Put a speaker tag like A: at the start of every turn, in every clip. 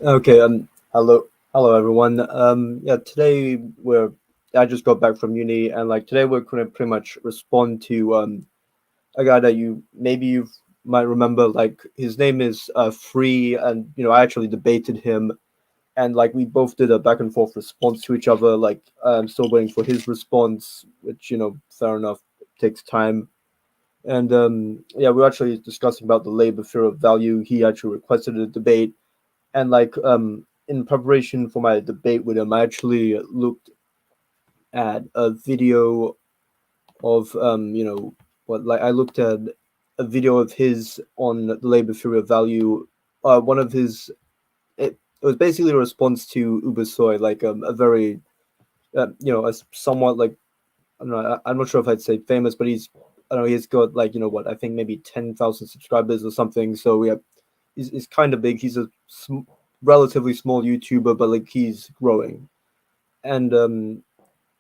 A: Okay, hello everyone. Yeah, today I just got back from uni, and like today we're gonna pretty much respond to a guy that you might remember. Like his name is Free, and I actually debated him, and like we both did a back and forth response to each other. Like I'm still waiting for his response, which fair enough, takes time. And yeah, we're actually discussing about the labor theory of value. He actually requested a debate, and like in preparation for my debate with him, I actually looked at a video of what like I looked at a video of his on the labor theory of value. One of his it was basically a response to Ubersoy, like a very a somewhat like I don't know, I'm not sure if I'd say famous, but I don't know, he's got like what, I think maybe 10,000 subscribers or something. So yeah, he's kind of big. He's a relatively small YouTuber, but like he's growing. And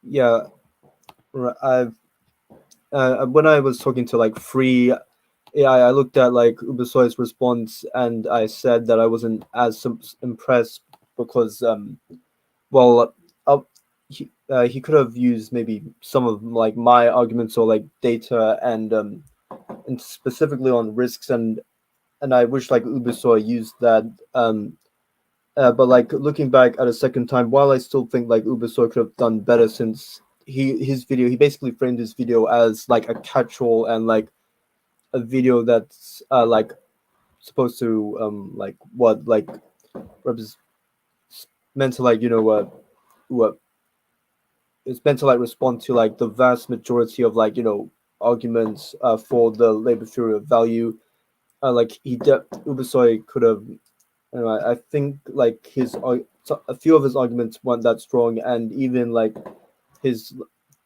A: yeah, I've when I was talking to like Free, yeah, I looked at like Ubersoy's response, and I said that I wasn't as impressed because well, he could have used maybe some of like my arguments or like data, and specifically on risks, and I wish like Ubersoy used that. But like looking back at a second time, while I still think like Ubersoy could have done better, since he basically framed his video as like a catch-all, and like a video that's like supposed to like what like repres meant to like what it's meant to like respond to like the vast majority of like arguments for the labor theory of value. Like Ubersoy could have, I think like a few of his arguments weren't that strong, and even like his,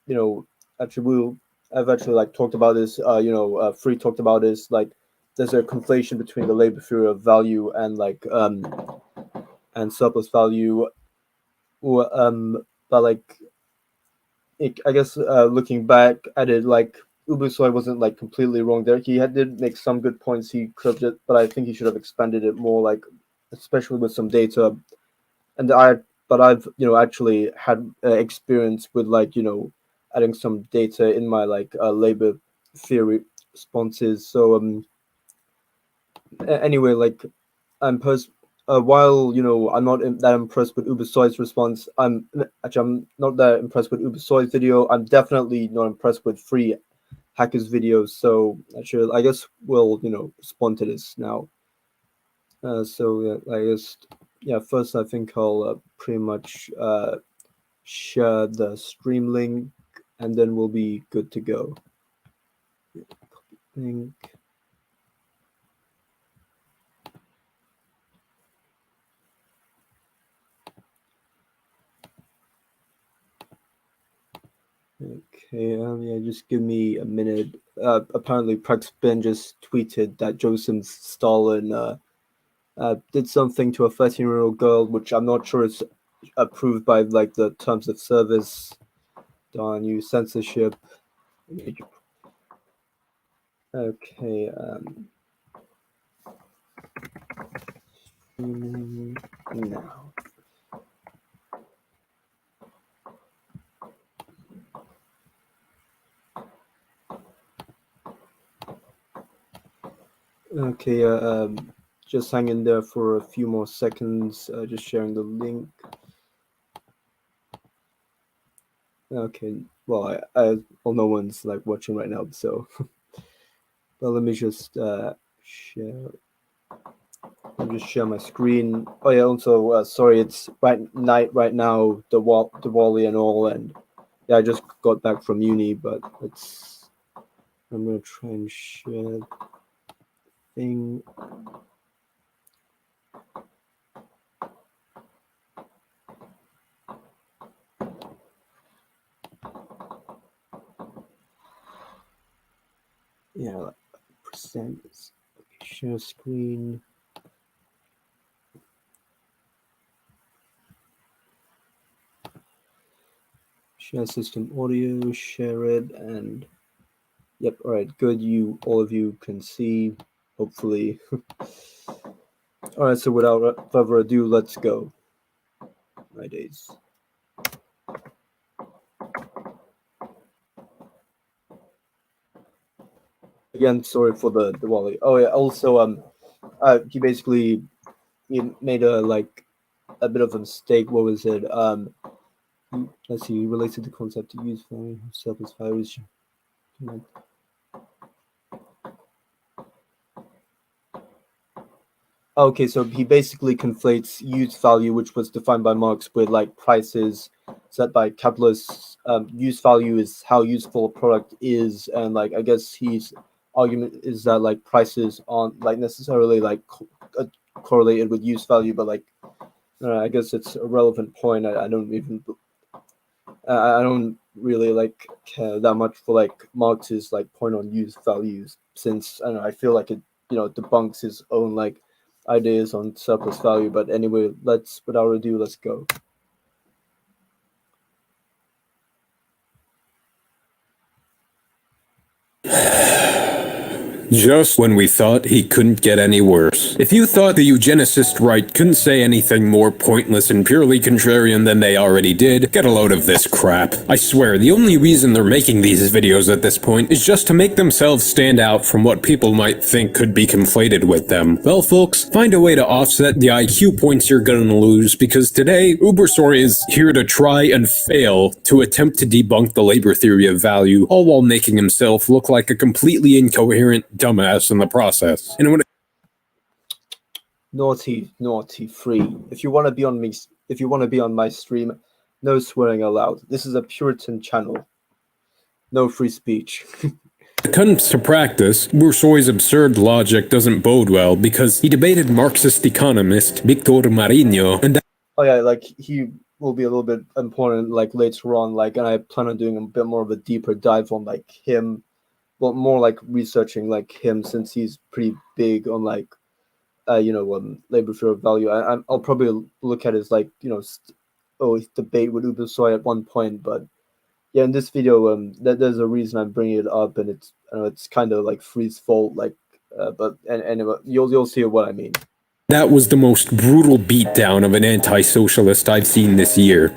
A: you know, actually I've actually like talked about this. Free talked about this. Like, there's a conflation between the labor theory of value and like and surplus value. But like I guess looking back at it, like Ubusoy wasn't like completely wrong there. Did make some good points. He could have, but I think he should have expanded it more, like especially with some data. And but I've actually had experience with like adding some data in my like labor theory responses. So anyway, like I'm pers- while I'm not that impressed with Ubersoy's response, I'm not that impressed with Ubersoy's video. I'm definitely not impressed with Free Hacker's videos. So I guess we'll respond to this now. So yeah, I guess yeah. First, I think I'll pretty much share the stream link, and then we'll be good to go. Link. Okay, yeah, just give me a minute. Apparently, Prex Ben just tweeted that Joseph Stalin did something to a 13-year-old girl, which I'm not sure is approved by like the terms of service. Darn you, censorship. Okay, now. Okay, just hang in there for a few more seconds. Just sharing the link. Okay, well, well, no one's like watching right now, so. But let me just share. Let me just share my screen. Oh yeah, also sorry, it's night right now. Diwali and all, and yeah, I just got back from uni, but it's. I'm gonna try and share thing. Yeah, percent share screen. Share system audio, share it, and yep, all right, good. All of you can see, hopefully. All right, so without further ado, let's go. My days. Again, sorry for the Wally. Oh yeah, also he basically he made a like a bit of a mistake. What was it? Let's see. Related the concept to use for surplus values. Okay, so he basically conflates use value, which was defined by Marx, with like prices set by capitalists. Use value is how useful a product is, and like I guess his argument is that like prices aren't like necessarily like correlated with use value, but like I guess it's a relevant point. I don't even I don't really like care that much for like Marx's like point on use values, since I don't know, I feel like it debunks his own like ideas on surplus value. But anyway, let's without ado, let's go.
B: Just when we thought he couldn't get any worse. If you thought the eugenicist right couldn't say anything more pointless and purely contrarian than they already did, get a load of this crap. I swear, the only reason they're making these videos at this point is just to make themselves stand out from what people might think could be conflated with them. Well folks, find a way to offset the IQ points you're gonna lose, because today, Ubersoy is here to try and fail to attempt to debunk the labor theory of value, all while making himself look like a completely incoherent dumbass in the process. And when
A: Naughty free. If you want to be on me, if you want to be on my stream, no swearing allowed. This is a Puritan channel. No free speech.
B: it comes to practice, Ubersoy's absurd logic doesn't bode well because he debated Marxist economist Victor Marinho, and
A: Oh yeah, like he will be a little bit important like later on. Like, and I plan on doing a bit more of a deeper dive on like him, well, more like researching like him, since he's pretty big on like labor theory of value. I'll probably look at his like his debate with Ubersoy at one point, but yeah, in this video, there's a reason I'm bringing it up, and it's kind of like Free's fault, like, but and anyway, you'll see what I mean.
B: that was the most brutal beatdown of an anti-socialist I've seen this year.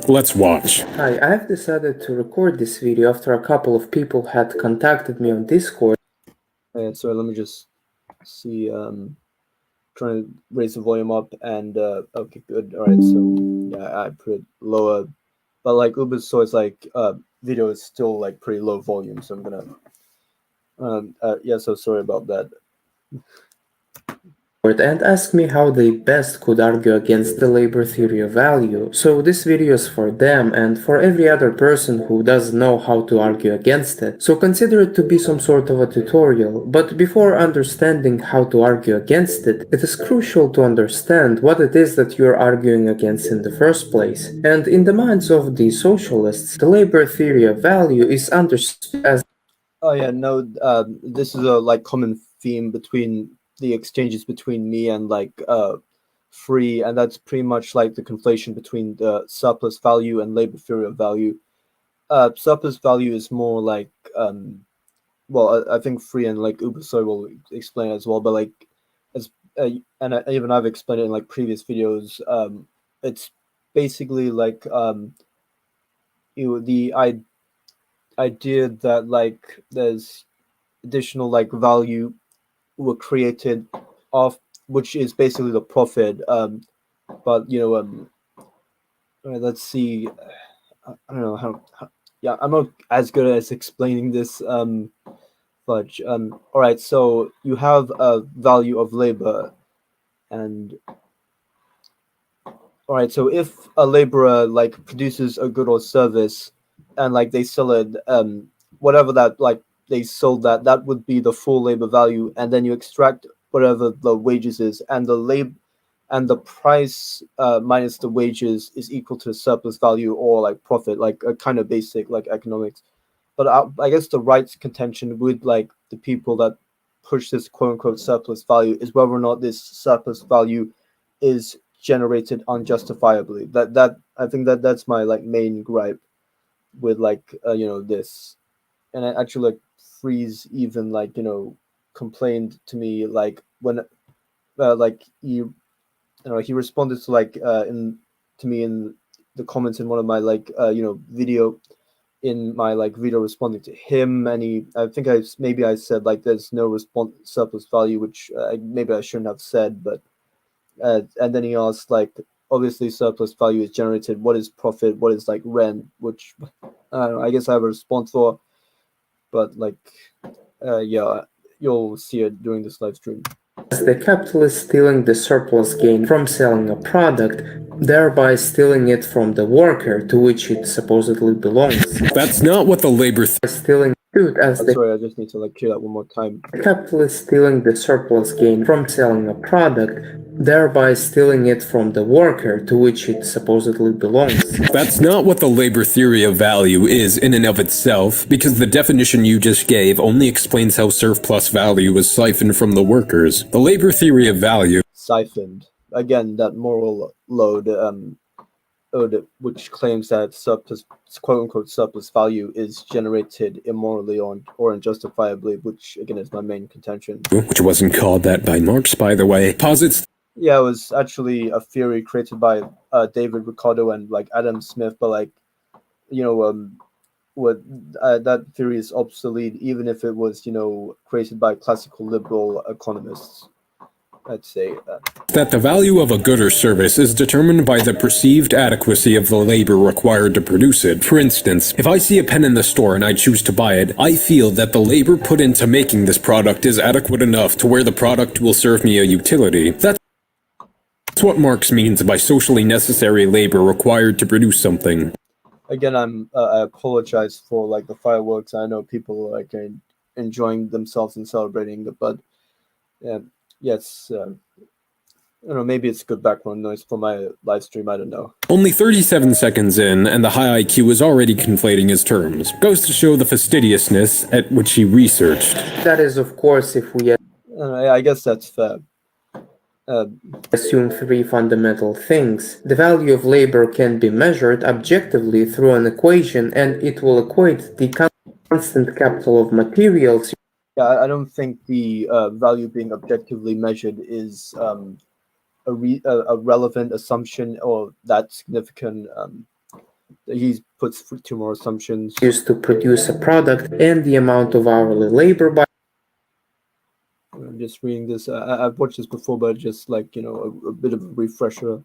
B: Let's watch.
C: Hi, I've decided to record this video after a couple of people had contacted me on Discord.
A: So let me just see. Trying to raise the volume up, and okay, good. All right, so yeah, I put it lower, but like Ubersoy's like video is still like pretty low volume, so I'm gonna yeah. So sorry about that.
C: And asked me how they best could argue against the labor theory of value. So this video is for them and for every other person who doesn't know how to argue against it. So consider it to be some sort of a tutorial, but before understanding how to argue against it, it is crucial to understand what it is that you're arguing against in the first place. And in the minds of the socialists, the labor theory of value is understood as
A: Oh yeah, no, this is a like common theme between the exchanges between me and like Free, and that's pretty much like the conflation between the surplus value and labor theory of value. Surplus value is more like well, I think Free and like Ubersoy will explain as well, but like as and even I've explained it in like previous videos. It's basically like the idea that like there's additional like value were created off, which is basically the profit. But let's see. I don't know how. Yeah, I'm not as good as explaining this. But all right. So you have a value of labor, and all right. So if a laborer like produces a good or service, and like they sell it, whatever that like they sold that would be the full labor value, and then you extract whatever the wages is, and the price minus the wages is equal to the surplus value or like profit, like a kind of basic like economics. But I guess the right's contention with like the people that push this quote unquote surplus value is whether or not this surplus value is generated unjustifiably. That I think that's my like main gripe with like this. And I actually like Freeze even like complained to me like like he responded to like in to me in the comments in one of my like video in my like video responding to him, and I think I said like there's no response surplus value, which maybe I shouldn't have said, but and then he asked like obviously surplus value is generated, what is profit, what is like rent, which I don't know, I guess I have a response for, but like yeah, you'll see it during this live stream.
C: The capitalist stealing the surplus gain from selling a product, thereby stealing it from the worker to which it supposedly belongs.
B: That's not what the labor
C: Stealing dude as the
A: Sorry, I just need to like hear that one more time.
C: capitalist stealing the surplus gain from selling a product, thereby stealing it from the worker to which it supposedly belongs.
B: That's not what the labor theory of value is in and of itself, because the definition you just gave only explains how surplus value is siphoned from the workers. The labor theory of value
A: Siphoned again, that moral load which claims that surplus, quote unquote, surplus value is generated immorally or unjustifiably, which again is my main contention.
B: which wasn't called that by Marx, by the way, posits
A: Yeah, it was actually a theory created by David Ricardo and like Adam Smith, but like what that theory is obsolete, even if it was created by classical liberal economists. I'd say
B: that the value of a good or service is determined by the perceived adequacy of the labor required to produce it. For instance, if I see a pen in the store and I choose to buy it, I feel that the labor put into making this product is adequate enough to where the product will serve me a utility. That's what Marx means by socially necessary labor required to produce something.
A: Again, I apologize for like the fireworks. I know people are like enjoying themselves and celebrating it, but yes, maybe it's good background noise for my live stream. I don't know.
B: Only 37 seconds in, and the high IQ is already conflating his terms. Goes to show the fastidiousness at which he researched.
C: That is, of course, if we
A: I guess that's fair.
C: Assume three fundamental things. The value of labor can be measured objectively through an equation, and it will equate the constant capital of materials.
A: Yeah, I don't think the value being objectively measured is a relevant assumption or that significant. He puts two more assumptions.
C: Used to produce a product and the amount of hourly labor by.
A: I'm just reading this. I've watched this before, but just like a bit of a refresher.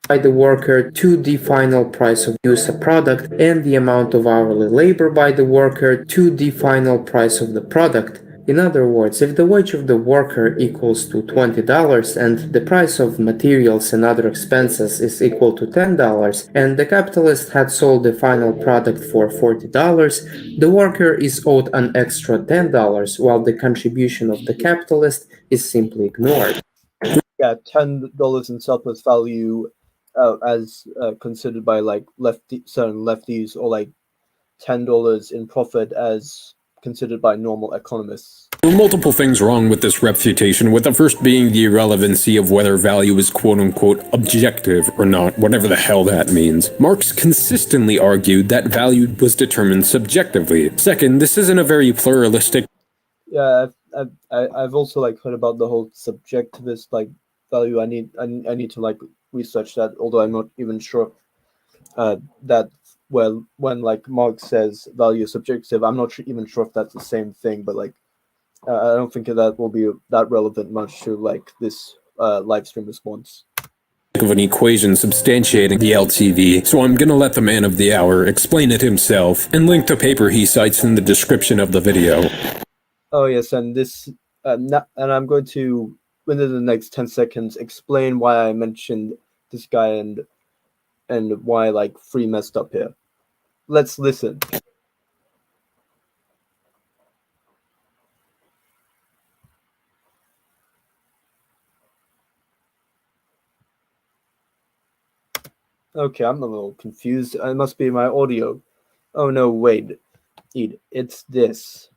C: By the worker to the final price of use a product and the amount of hourly labor by the worker to the final price of the product. In other words, if the wage of the worker equals to $20 and the price of materials and other expenses is equal to $10 and the capitalist had sold the final product for $40, the worker is owed an extra $10 while the contribution of the capitalist is simply ignored.
A: Yeah, $10 in surplus value as considered by like certain lefties, or like $10 in profit as considered by normal economists.
B: There are multiple things wrong with this refutation, with the first being the irrelevancy of whether value is quote-unquote objective or not, whatever the hell that means. Marx consistently argued that value was determined subjectively. Second, this isn't a very pluralistic...
A: Yeah, I've also like heard about the whole subjectivist like value. I need to like research that, although I'm not even sure that when like Marx says value is subjective, I'm not even sure if that's the same thing, but like I don't think that will be that relevant much to like this live stream response.
B: Of an equation substantiating the LTV, so I'm gonna let the man of the hour explain it himself and link the paper he cites in the description of the video.
A: Oh yes, and this and I'm going to within the next 10 seconds explain why I mentioned this guy and why like Free messed up here. Let's listen. Okay, I'm a little confused. It must be my audio. Oh no, wait. It's this.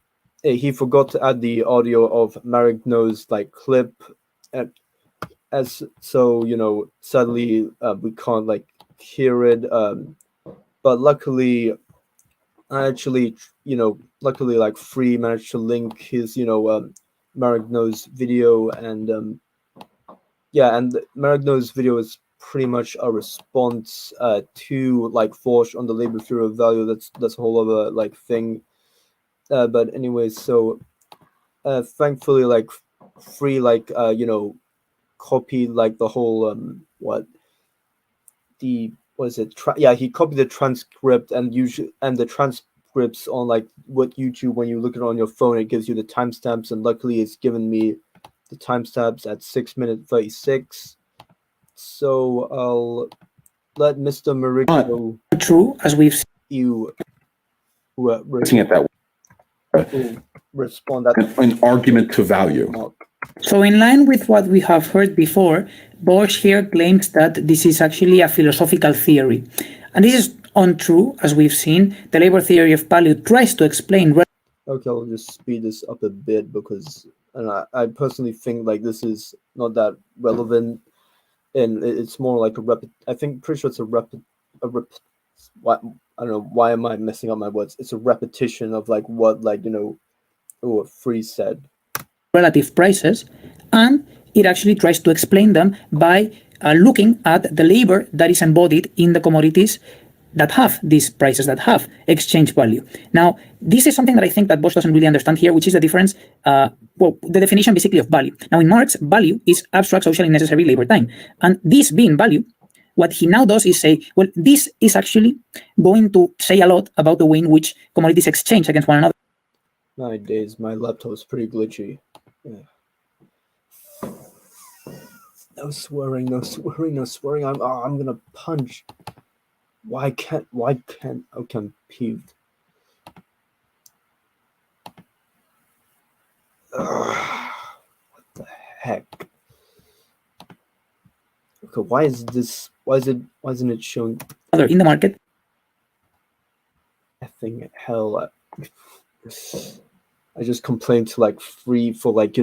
A: He forgot to add the audio of Marigno's like clip, and as so sadly we can't like hear it. But luckily I actually, luckily, like Free managed to link his, Maragno's video, and and Maragno's video is pretty much a response to like Forge on the labor theory of value. That's a whole other like thing. But anyways, so thankfully, like Free, like copied like the whole he copied the transcript, and the transcripts on like what YouTube, when you look at it on your phone, it gives you the timestamps, and luckily it's given me the timestamps at 6:36. So I'll let Mr. Mariko
D: True, as we've seen.
A: you
E: It that way.
A: Respond that
E: An argument to value.
D: So in line with what we have heard before, Bosch here claims that this is actually a philosophical theory. And this is untrue, as we've seen. The labor theory of value tries to explain...
A: Okay, I'll just speed this up a bit, because I personally think like this is not that relevant, and it's more like pretty sure it's what, I don't know, why am I messing up my words? It's a repetition of like what Free said.
D: Relative prices, and it actually tries to explain them by looking at the labor that is embodied in the commodities that have these prices, that have exchange value. Now, this is something that I think that Bosch doesn't really understand here, which is the difference, the definition basically of value. Now, in Marx, value is abstract, socially necessary labor time. And this being value, what he now does is say, well, this is actually going to say a lot about the way in which commodities exchange against one another.
A: Nowadays, my laptop is pretty glitchy. Yeah. No swearing, no swearing, no swearing. I'm gonna punch. Why can't okay, I'm peeved. What the heck? Okay, why isn't it showing
D: In the market?
A: effing hell? I just complained to like Free for like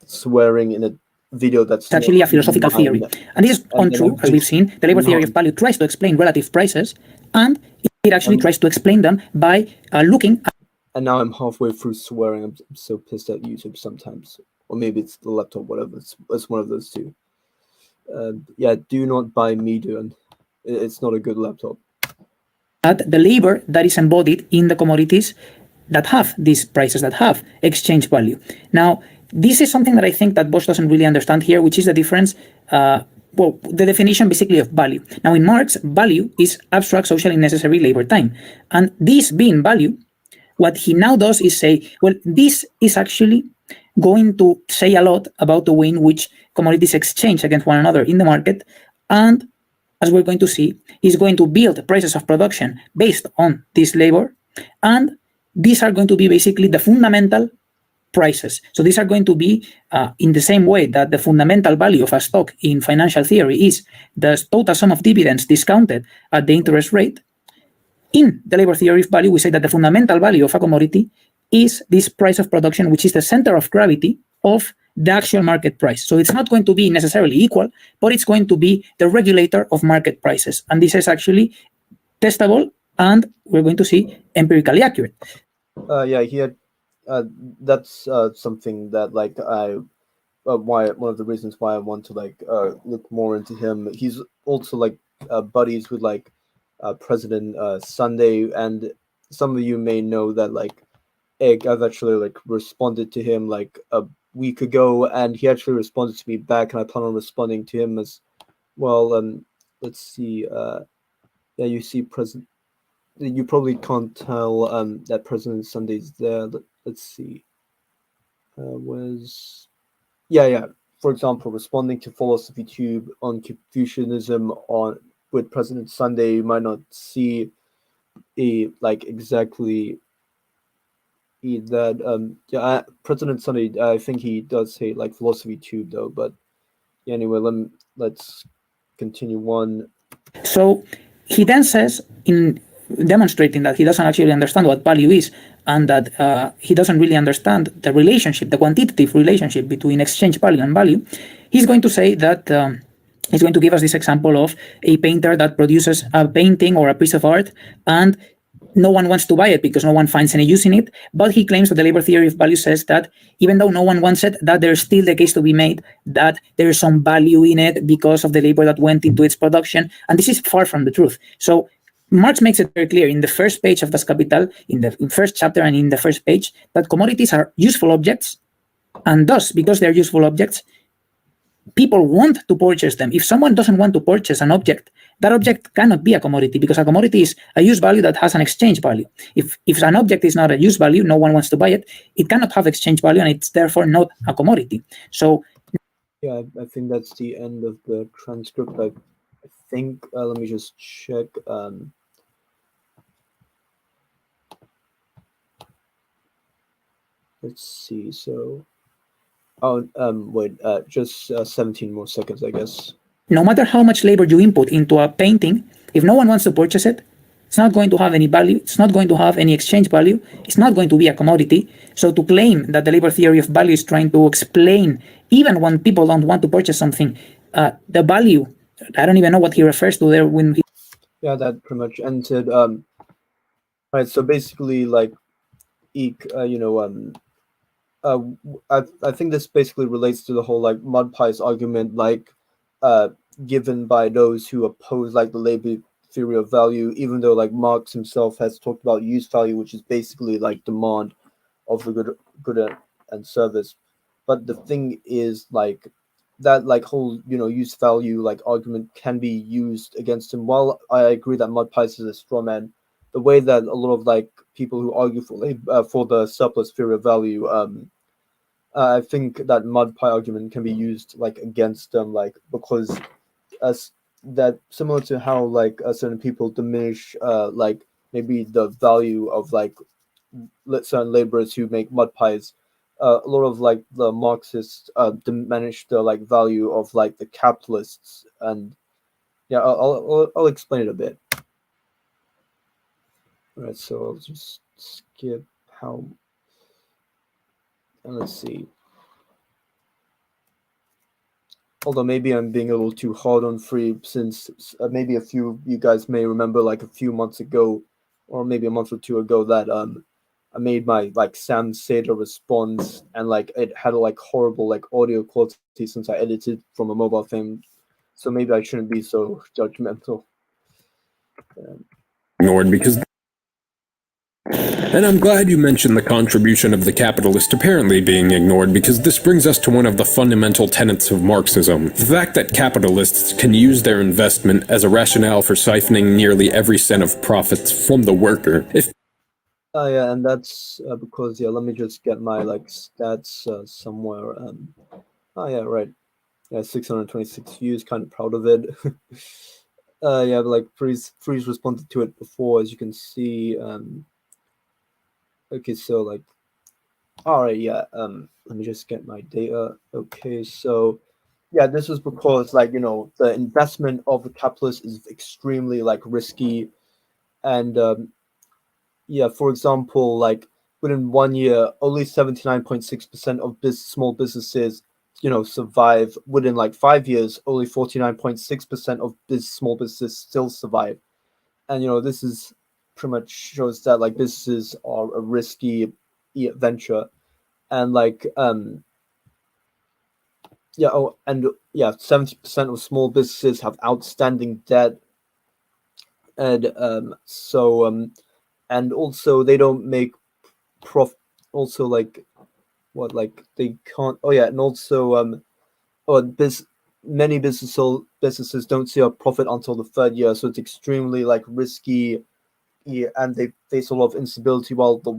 A: swearing in a video that's
D: actually a philosophical theory. And this is untrue, as we've seen. The labor theory of value tries to explain relative prices, and it actually tries to explain them by looking at...
A: And now I'm halfway through swearing. I'm so pissed at YouTube sometimes. Or maybe it's the laptop, whatever. It's one of those two. Do not buy Medium. It's not a good laptop.
D: At the labor that is embodied in the commodities that have these prices, that have exchange value. Now, this is something that I think that Bosch doesn't really understand here, which is the difference, the definition basically of value. Now, in Marx, value is abstract, socially necessary labor time. And this being value, what he now does is say, well, this is actually going to say a lot about the way in which commodities exchange against one another in the market. And as we're going to see, is going to build prices of production based on this labor. And these are going to be basically the fundamental prices. So these are going to be in the same way that the fundamental value of a stock in financial theory is the total sum of dividends discounted at the interest rate. In the labor theory of value, we say that the fundamental value of a commodity is this price of production, which is the center of gravity of the actual market price. So it's not going to be necessarily equal, but it's going to be the regulator of market prices. And this is actually testable, and we're going to see empirically accurate.
A: He had that's something that like one of the reasons why I want to like look more into him. He's also like buddies with like President Sunday, and some of you may know that like I've actually like responded to him like a week ago, and he actually responded to me back, and I plan on responding to him as well. Let's see. You see President. You probably can't tell that President Sunday's there. Let's see. For example, responding to Philosophy Tube on Confucianism with President Sunday, you might not see exactly that. President Sunday, I think he does say like Philosophy Tube though. But anyway, let's continue on.
D: So he then says, in demonstrating that he doesn't actually understand what value is, and that he doesn't really understand the relationship, the quantitative relationship between exchange value and value, he's going to say that he's going to give us this example of a painter that produces a painting or a piece of art, and no one wants to buy it because no one finds any use in it. But he claims that the labor theory of value says that even though no one wants it, that there's still the case to be made that there is some value in it because of the labor that went into its production. And this is far from the truth. So Marx makes it very clear in the first page of Das Kapital, in the first chapter and in the first page, that commodities are useful objects. And thus, because they're useful objects, people want to purchase them. If someone doesn't want to purchase an object, that object cannot be a commodity, because a commodity is a use value that has an exchange value. If an object is not a use value, no one wants to buy it, it cannot have exchange value, and it's therefore not a commodity. So
A: yeah, I think that's the end of the transcript. I think, let me just check. Let's see. So, wait, just 17 more seconds, I guess.
D: No matter how much labor you input into a painting, if no one wants to purchase it, it's not going to have any value, it's not going to have any exchange value, it's not going to be a commodity. So to claim that the labor theory of value is trying to explain, even when people don't want to purchase something, the value, I don't even know what he refers to there when he...
A: Yeah, that pretty much ended. Right, so basically, like, I think this basically relates to the whole like mud pies argument, like given by those who oppose like the labor theory of value, even though like Marx himself has talked about use value, which is basically like demand of the good and service. But the thing is like that like whole use value like argument can be used against him. While I agree that mud pies is a straw man, the way that a lot of like people who argue for the surplus theory of value, I think that mud pie argument can be used like against them, like because that similar to how like certain people diminish like maybe the value of like certain laborers who make mud pies. A lot of like the Marxists diminish the like value of like the capitalists, and yeah, I'll explain it a bit. Right, so I'll just skip how, and let's see. Although maybe I'm being a little too hard on free, since maybe a few of you guys may remember like a few months ago, or maybe a month or two ago, that I made my like Sam Seder response, and like it had a like horrible like audio quality since I edited from a mobile phone, so maybe I shouldn't be so judgmental.
B: Ignored because... And I'm glad you mentioned the contribution of the capitalist apparently being ignored, because this brings us to one of the fundamental tenets of Marxism. The fact that capitalists can use their investment as a rationale for siphoning nearly every cent of profits from the worker.
A: Yeah, and that's because, yeah, let me just get my like stats somewhere. Yeah, right. Yeah, 626 views, kind of proud of it. Yeah, but like Freeze responded to it before, as you can see. Okay, so like, all right, yeah. Let me just get my data. Okay, so yeah, this is because like the investment of the capitalist is extremely like risky, and yeah, for example, like within 1 year, only 79.6% of small businesses survive. Within like 5 years, only 49.6% of small businesses still survive, and this is pretty much shows that like businesses are a risky venture, and like yeah, oh, and yeah, 70% of small businesses have outstanding debt, and and also they don't make profit. Also, like what, like they can't. Oh yeah, and also many businesses don't see a profit until the third year, so it's extremely like risky. Yeah, and they face a lot of instability. While a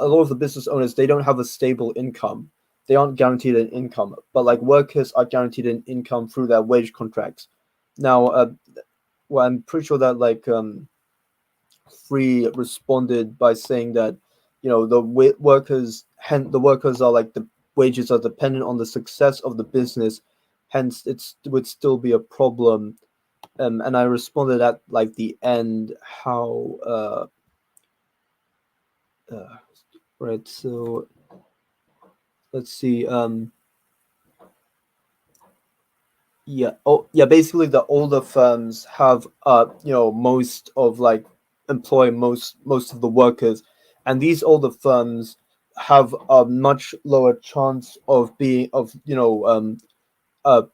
A: lot of the business owners, they don't have a stable income. They aren't guaranteed an income, but like workers are guaranteed an income through their wage contracts. Now, well, I'm pretty sure that like Free responded by saying that the workers are like the wages are dependent on the success of the business, hence it would still be a problem. And I responded at like the end how right, so let's see. Yeah. Oh, yeah. Basically, the older firms have most of like employ most of the workers, and these older firms have a much lower chance of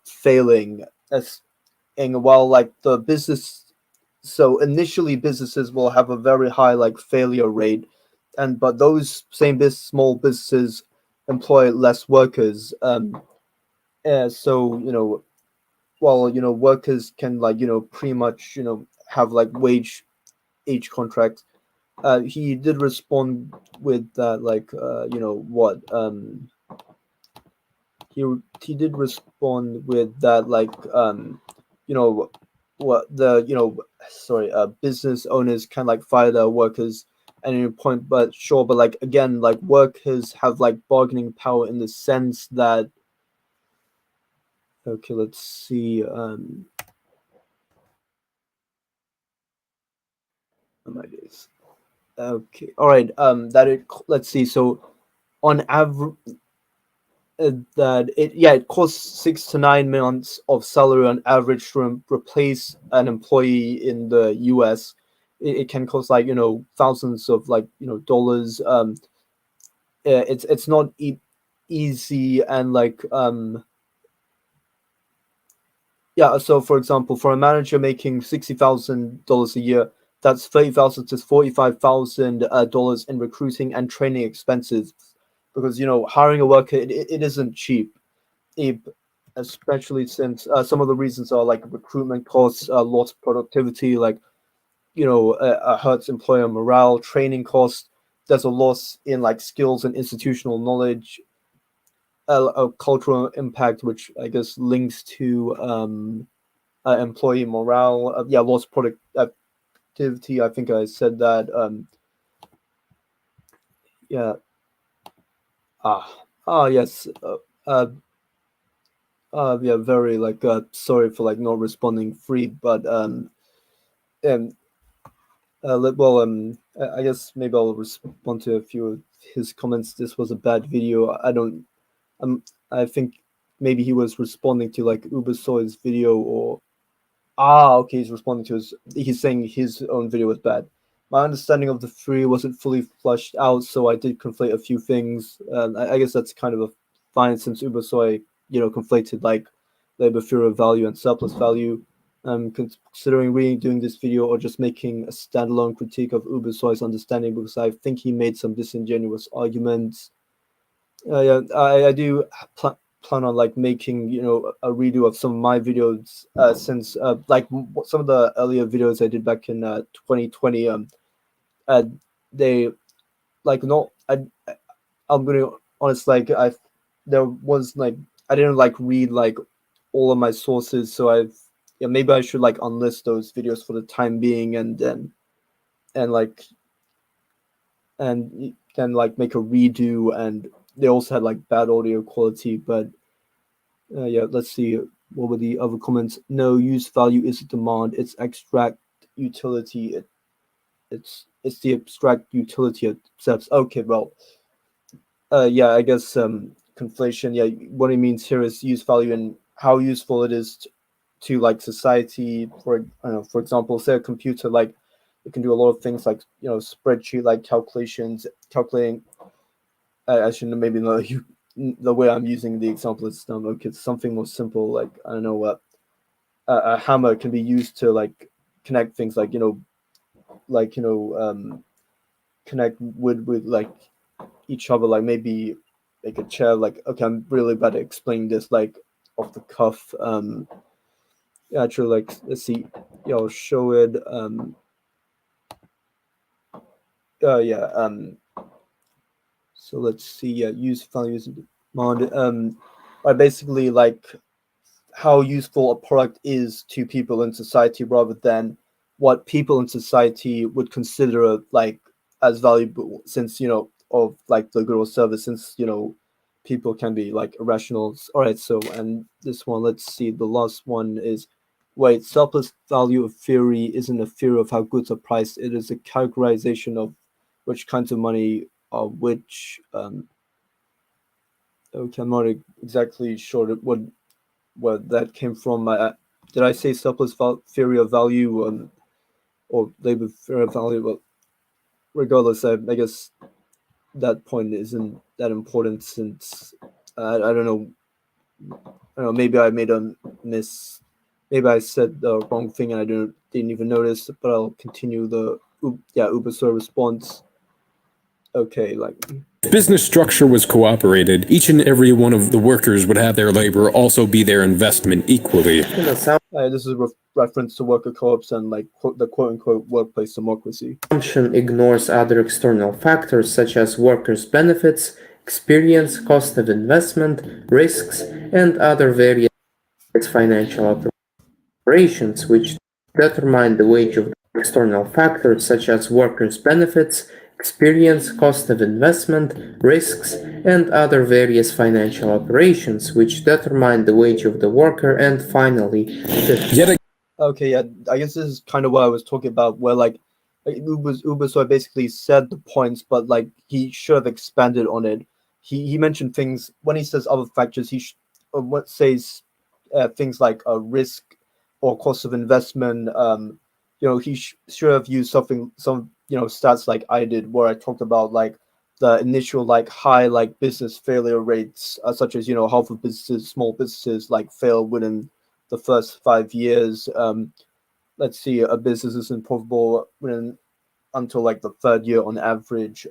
A: failing, as in, while like the business, so initially businesses will have a very high like failure rate, but those same small businesses employ less workers. So while workers can pretty much have like wage age contracts, he did respond with that he did respond with that you know what the sorry business owners can like fire their workers at any point, but sure, but like again, like workers have like bargaining power in the sense that, okay, let's see, oh my days. Okay, all right, let's see, so on average, that it costs 6 to 9 months of salary on average to replace an employee in the U.S. It can cost like thousands of dollars. It's not easy, and yeah. So for example, for a manager making $60,000 a year, that's $30,000 to $45,000 in recruiting and training expenses, because hiring a worker, it isn't cheap. Especially since some of the reasons are like recruitment costs, lost productivity, hurts employer morale, training costs. There's a loss in like skills and institutional knowledge, a cultural impact, which I guess links to employee morale. Yeah, lost productivity. I think I said that. Yeah. Yes. Yeah, very sorry for like not responding free, but and I guess maybe I'll respond to a few of his comments. This was a bad video. I think maybe he was responding to like Ubersoy's video, or okay, he's responding to he's saying his own video was bad. My understanding of the theory wasn't fully flushed out, so I did conflate a few things. I guess that's kind of a fine, since Ubersoy, conflated like labor theory of value and surplus value. Considering redoing this video or just making a standalone critique of Ubersoy's understanding, because I think he made some disingenuous arguments. Yeah, I do plan on like making a redo of some of my videos, since some of the earlier videos I did back in 2020, they like not I'm gonna honest, like there was like I didn't like read like all of my sources, so maybe I should like unlist those videos for the time being, and then and like make a redo. And they also had like bad audio quality, but yeah, let's see, what were the other comments. No, use value is demand, it's abstract utility, it's the abstract utility it accepts. Okay, well, yeah, I guess conflation. Yeah, what it means here is use value and how useful it is to like society. For example, say a computer, like it can do a lot of things, like spreadsheet like calculating. I shouldn't maybe know the way I'm using the example is dumb. Okay, it's something more simple, like I don't know what, a hammer can be used to like connect things, like connect wood with like each other, like maybe like a chair. Like, okay, I'm really bad at explaining this like off the cuff. Yeah, actually, like, let's see, yeah, I'll show it. Yeah. So let's see. Yeah, use values demand. Basically like how useful a product is to people in society, rather than what people in society would consider like as valuable, since of like the good or service, since people can be like irrational. All right, so, and this one, let's see, the last one is, wait, surplus value of theory isn't a theory of how goods are priced, it is a characterization of which kinds of money are which. Okay, I'm not exactly sure what where that came from. Did I say surplus theory of value? or labor fair value. But regardless, I guess that point isn't that important since I don't know. I don't know. Maybe I made a miss. Maybe I said the wrong thing and I didn't even notice. But I'll continue the Ubersoy response. Okay, like
B: If business structure was cooperated, each and every one of the workers would have their labor also be their investment equally.
A: this is a reference to worker co-ops and like the quote-unquote workplace democracy.
C: Assumption ignores other external factors such as workers' benefits, experience, cost of investment, risks, and other various financial operations which determine the wage of external factors such as workers' benefits, experience, cost of investment, risks, and other various financial operations which determine the wage of the worker, and finally,
A: Okay, yeah, I guess this is kind of what I was talking about, where like Ubersoy basically said the points, but like he should have expanded on it. He mentioned things when he says other factors. What says things like risk or cost of investment. He should have used some stats like I did, where I talked about like the initial like high like business failure rates, such as half of small businesses like fail within the first 5 years. Let's see, a business isn't profitable until like the third year on average.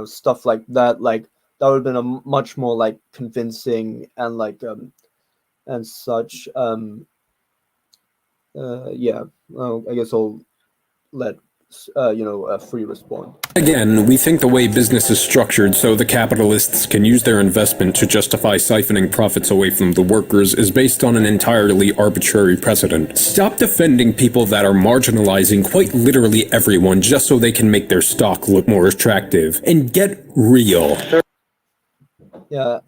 A: Stuff like that. Like that would have been a much more like convincing and like and such. Well, I guess I'll let Free respond.
B: Again, we think the way business is structured so the capitalists can use their investment to justify siphoning profits away from the workers is based on an entirely arbitrary precedent. Stop defending people that are marginalizing quite literally everyone just so they can make their stock look more attractive, and get real.
A: Yeah,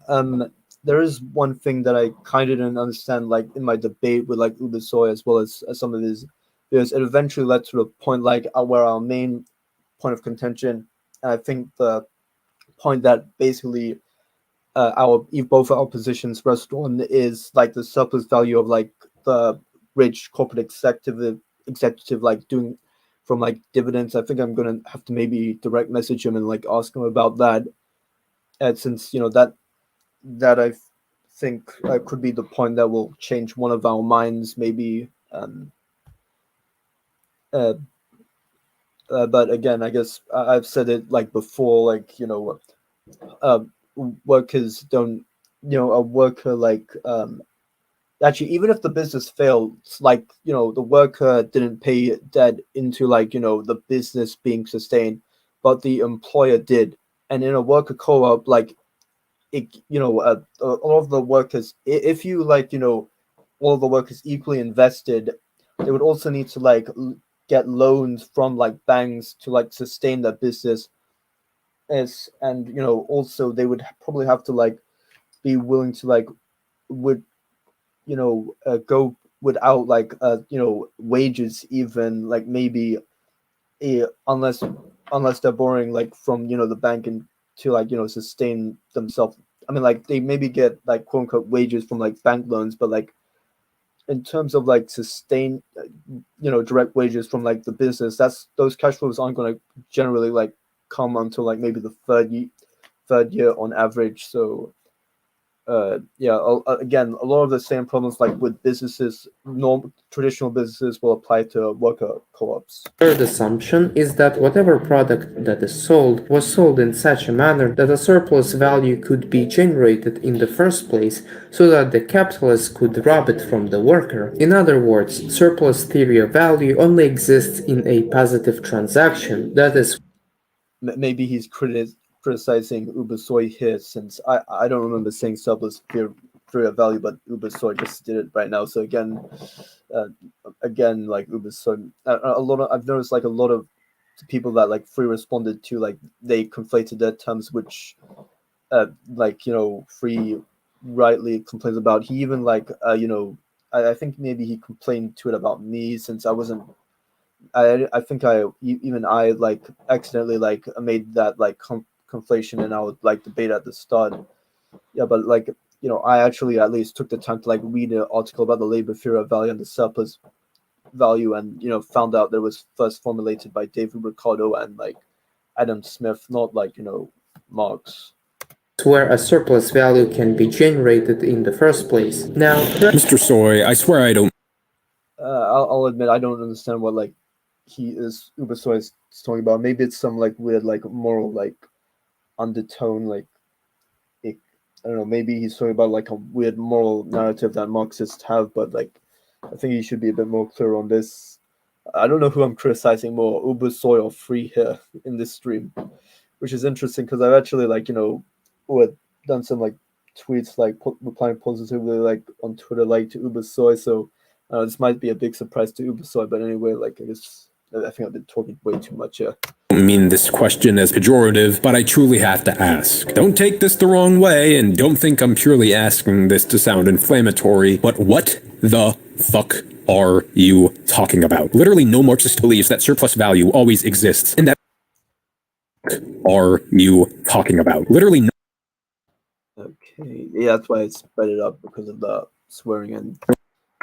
A: there is one thing that I kind of didn't understand, like in my debate with like Ubersoy as well as some of his videos. It eventually led to the point like where our main point of contention, and I think the point that basically both our positions rest on is like the surplus value of like the rich corporate executive like doing from like dividends. I think I'm gonna have to maybe direct message him and like ask him about that, and since that I think could be the point that will change one of our minds, maybe. But again, I guess I've said it like before, like workers don't, a worker like actually even if the business fails, like the worker didn't pay debt into like the business being sustained, but the employer did, and in a worker co-op like. All of the workers, if you like all of the workers equally invested, they would also need to like get loans from like banks to like sustain their business, and also they would probably have to like be willing to like would go without like wages, even like maybe unless they're borrowing like from the bank and to like sustain themselves. I mean, like they maybe get like quote unquote wages from like bank loans, but like in terms of like sustain direct wages from like the business, those cash flows aren't going to generally like come until like maybe the third year on average. So again, a lot of the same problems like with businesses, traditional businesses, will apply to worker co-ops.
C: Third assumption is that whatever product that is sold was sold in such a manner that a surplus value could be generated in the first place so that the capitalist could rob it from the worker. In other words, surplus theory of value only exists in a positive transaction, that is,
A: maybe he's criticizing Ubersoy here, since I don't remember saying surplus theory of value, but Ubersoy just did it right now. So again, like Ubersoy, I've noticed like a lot of people that like Free responded to, like they conflated their terms, which Free rightly complains about. He even like I think maybe he complained to it about me, since I wasn't. I think I like accidentally like made that like conflation in our like debate at the start. Yeah, but like I actually at least took the time to like read an article about the labor theory of value and the surplus value, and found out that it was first formulated by David Ricardo and like Adam Smith, not like Marx.
C: Where a surplus value can be generated in the first place. Now,
B: Mr. Soy, I swear I don't.
A: I'll admit I don't understand what like Ubersoy is talking about. Maybe it's some like weird like moral like undertone, like I don't know. Maybe he's talking about like a weird moral narrative that Marxists have, but like I think he should be a bit more clear on this. I don't know who I'm criticizing more, Ubersoy or Free here in this stream, which is interesting because I've actually like done some like tweets like replying positively like on Twitter like to Ubersoy. So this might be a big surprise to Ubersoy, but anyway, like I think I've been talking way too much here.
B: I don't mean this question as pejorative, but I truly have to ask. Don't take this the wrong way, and don't think I'm purely asking this to sound inflammatory, but what the fuck are you talking about? Literally no Marxist believes that surplus value always exists, and that are you talking about? Literally no.
A: Okay, yeah, that's why I sped it up because of the swearing in.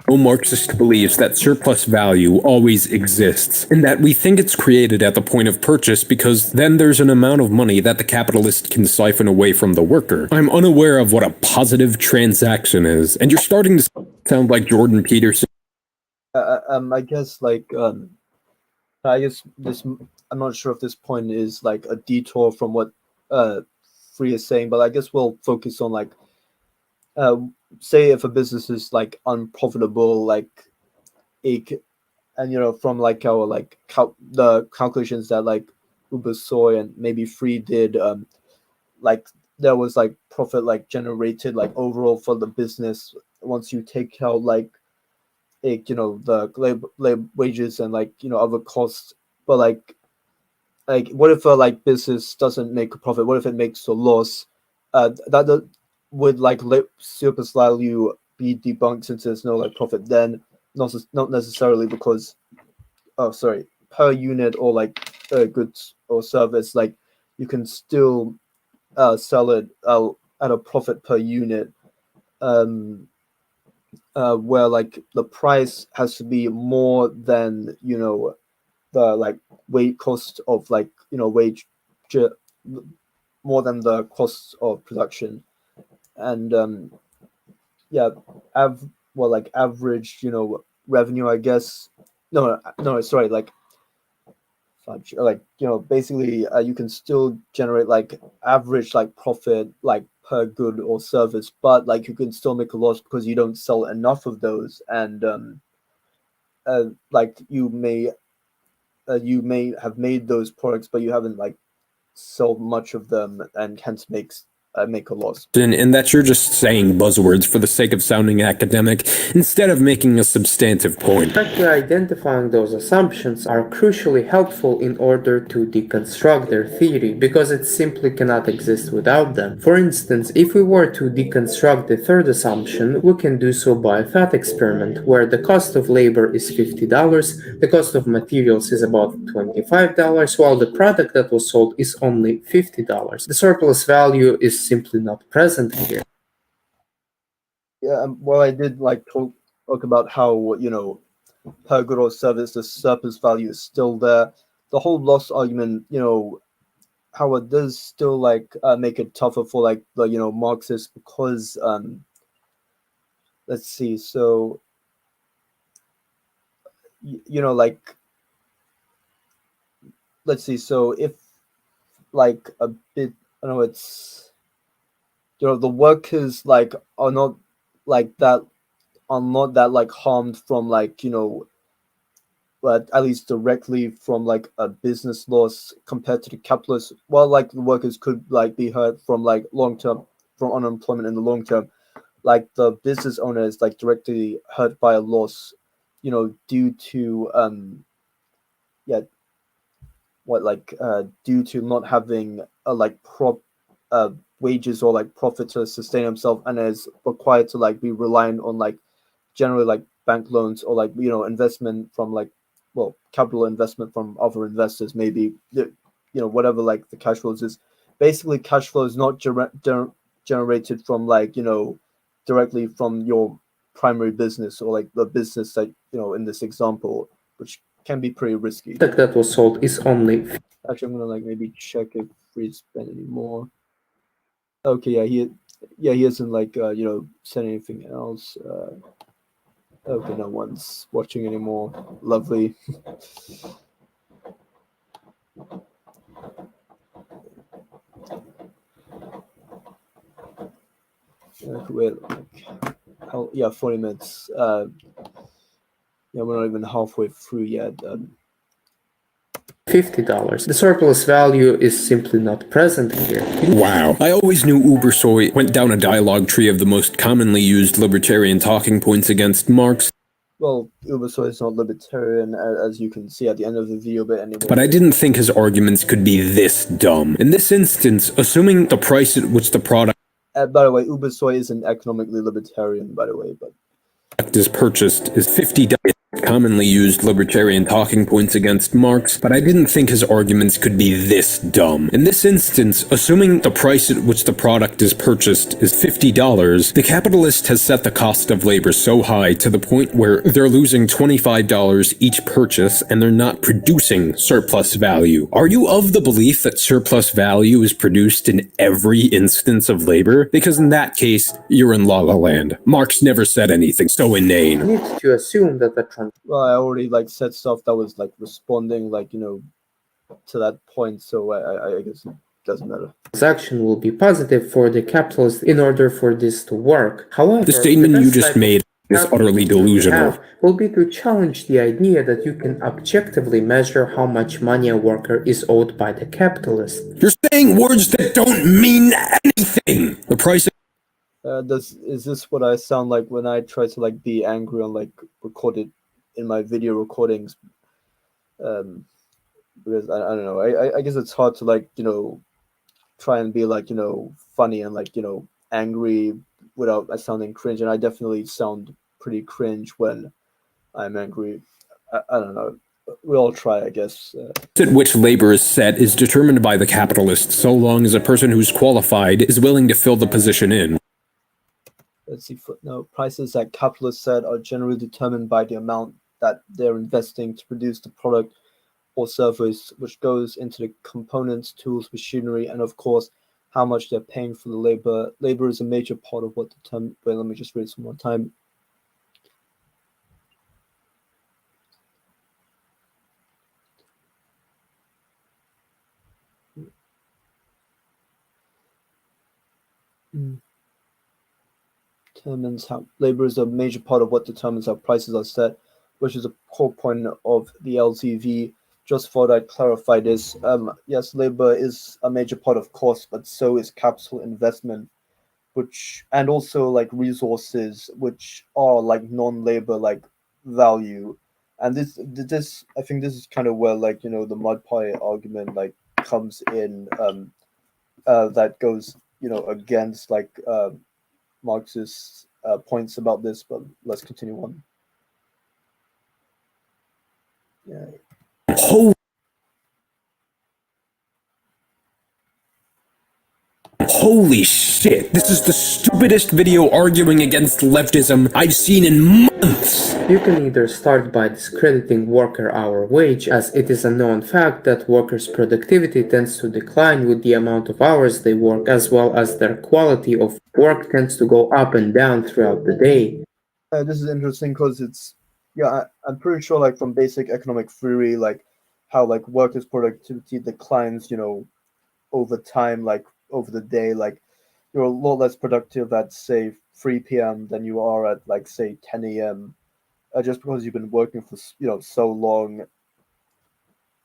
B: No Marxist believes that surplus value always exists, and that we think it's created at the point of purchase because then there's an amount of money that the capitalist can siphon away from the worker. I'm unaware of what a positive transaction is, and you're starting to sound like Jordan Peterson.
A: I guess like I guess this I'm not sure if this point is like a detour from what Free is saying, but I guess we'll focus on like say if a business is like unprofitable, like and from like our like the calculations that like Ubersoy and maybe Free did, like there was like profit like generated like overall for the business once you take out like the labor wages and like other costs. But like what if a like business doesn't make a profit? What if it makes a loss? That would like surplus value be debunked since there's no like profit then? Not necessarily, because per unit or like goods or service, like you can still sell it at a profit per unit, where like the price has to be more than the like weight cost of like wage, more than the cost of production. And average revenue, I guess. No, sorry, like basically you can still generate like average like profit like per good or service, but like you can still make a loss because you don't sell enough of those. And like you may have made those products, but you haven't like sold much of them, and hence make a loss.
B: And that you're just saying buzzwords for the sake of sounding academic instead of making a substantive point.
C: Exactly, identifying those assumptions are crucially helpful in order to deconstruct their theory, because it simply cannot exist without them. For instance, if we were to deconstruct the third assumption, we can do so by a thought experiment, where the cost of labor is $50, the cost of materials is about $25, while the product that was sold is only $50. The surplus value is simply not present here.
A: Yeah, well, I did like talk about how per good or service the surplus value is still there. The whole loss argument, how it does still like make it tougher for like the Marxists, because let's see, so like let's see, so if like a bit, I know it's the workers like are not that like harmed from like but at least directly from like a business loss compared to the capitalists. Well, like the workers could like be hurt from like long-term from unemployment in the long term, like the business owner is like directly hurt by a loss due to due to not having a like wages or like profit to sustain himself, and is required to like be reliant on like generally like bank loans or like investment from like capital investment from other investors, maybe whatever like the cash flows is. Basically cash flow is not generated from like directly from your primary business or like the business that in this example, which can be pretty risky.
C: The that was sold is only.
A: Actually, I'm gonna like maybe check if we spent any more. Okay, yeah, he hasn't like said anything else. Okay, no one's watching anymore. Lovely. Wait, yeah, 40 minutes. Yeah, we're not even halfway through yet.
C: $50. The surplus value is simply not present here.
B: Wow. I always knew Ubersoy went down a dialogue tree of the most commonly used libertarian talking points against Marx.
A: Well, Ubersoy is not libertarian, as you can see at the end of the video, but anyway.
B: But I didn't think his arguments could be this dumb. In this instance, assuming the price at which the product
A: by the way, Ubersoy isn't economically libertarian, by the way, but
B: is purchased is $50. Commonly used libertarian talking points against Marx, but I didn't think his arguments could be this dumb. In this instance, assuming the price at which the product is purchased is $50, the capitalist has set the cost of labor so high to the point where they're losing $25 each purchase and they're not producing surplus value. Are you of the belief that surplus value is produced in every instance of labor? Because in that case, you're in La La Land. Marx never said anything so inane.
C: You need to assume that the
A: well, I already like said stuff that was like responding like to that point, so I guess it doesn't matter.
C: transaction will be positive for the capitalist in order for this to work. However,
B: The statement you just made is utterly delusional.
C: Will be to challenge the idea that you can objectively measure how much money a worker is owed by the capitalist.
B: You're saying words that don't mean anything. The price
A: Is this what I sound like when I try to like be angry and like record it in my video recordings? Because I don't know. I guess it's hard to like try and be like funny and like angry without sounding cringe, and I definitely sound pretty cringe when I'm angry. I don't know. We all try, I guess.
B: at which labor is set is determined by the capitalist so long as a person who's qualified is willing to fill the position in.
A: Let's see, footnote. Prices that capitalists set are generally determined by the amount that they're investing to produce the product or service, which goes into the components, tools, machinery, and of course, how much they're paying for the labor. Labor is a major part of what determines. Wait, let me just read some more time. Determines how labor is a major part of what determines how prices are set, which is a core point of the LTV. Just thought I'd clarify this. Yes, labor is a major part of cost, but so is capital investment, which and also like resources, which are like non-labor like value. And this I think this is kind of where like the mud pie argument like comes in. That goes against like Marxist points about this, but let's continue on. Yeah.
B: Holy shit, this is the stupidest video arguing against leftism I've seen in months!
C: You can either start by discrediting worker hour wage, as it is a known fact that workers' productivity tends to decline with the amount of hours they work, as well as their quality of work tends to go up and down throughout the day.
A: This is interesting because it's I'm pretty sure like from basic economic theory, like how like workers' productivity declines over time, like over the day, like you're a lot less productive at say 3 p.m. than you are at like say 10 a.m. Just because you've been working for so long.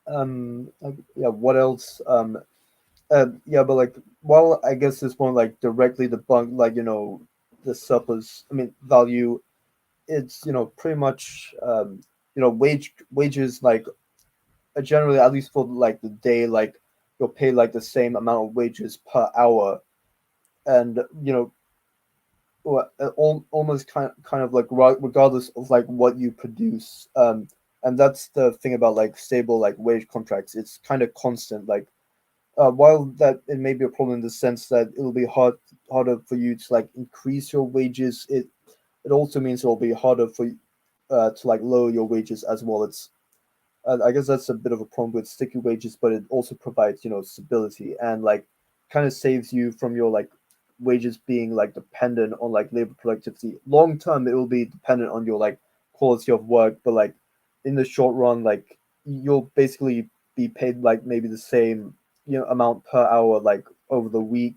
A: What else? But like while I guess this won't like directly debunk like the surplus value, it's pretty much wages like generally, at least for like the day, like you'll pay like the same amount of wages per hour, and almost kind of like regardless of like what you produce. And that's the thing about like stable like wage contracts. It's kind of constant. Like while that it may be a problem in the sense that it'll be harder for you to like increase your wages, it also means it will be harder for to like lower your wages as well. It's I guess that's a bit of a problem with sticky wages, but it also provides stability and like kind of saves you from your like wages being like dependent on like labor productivity. Long term, it will be dependent on your like quality of work, but like in the short run, like you'll basically be paid like maybe the same amount per hour like over the week,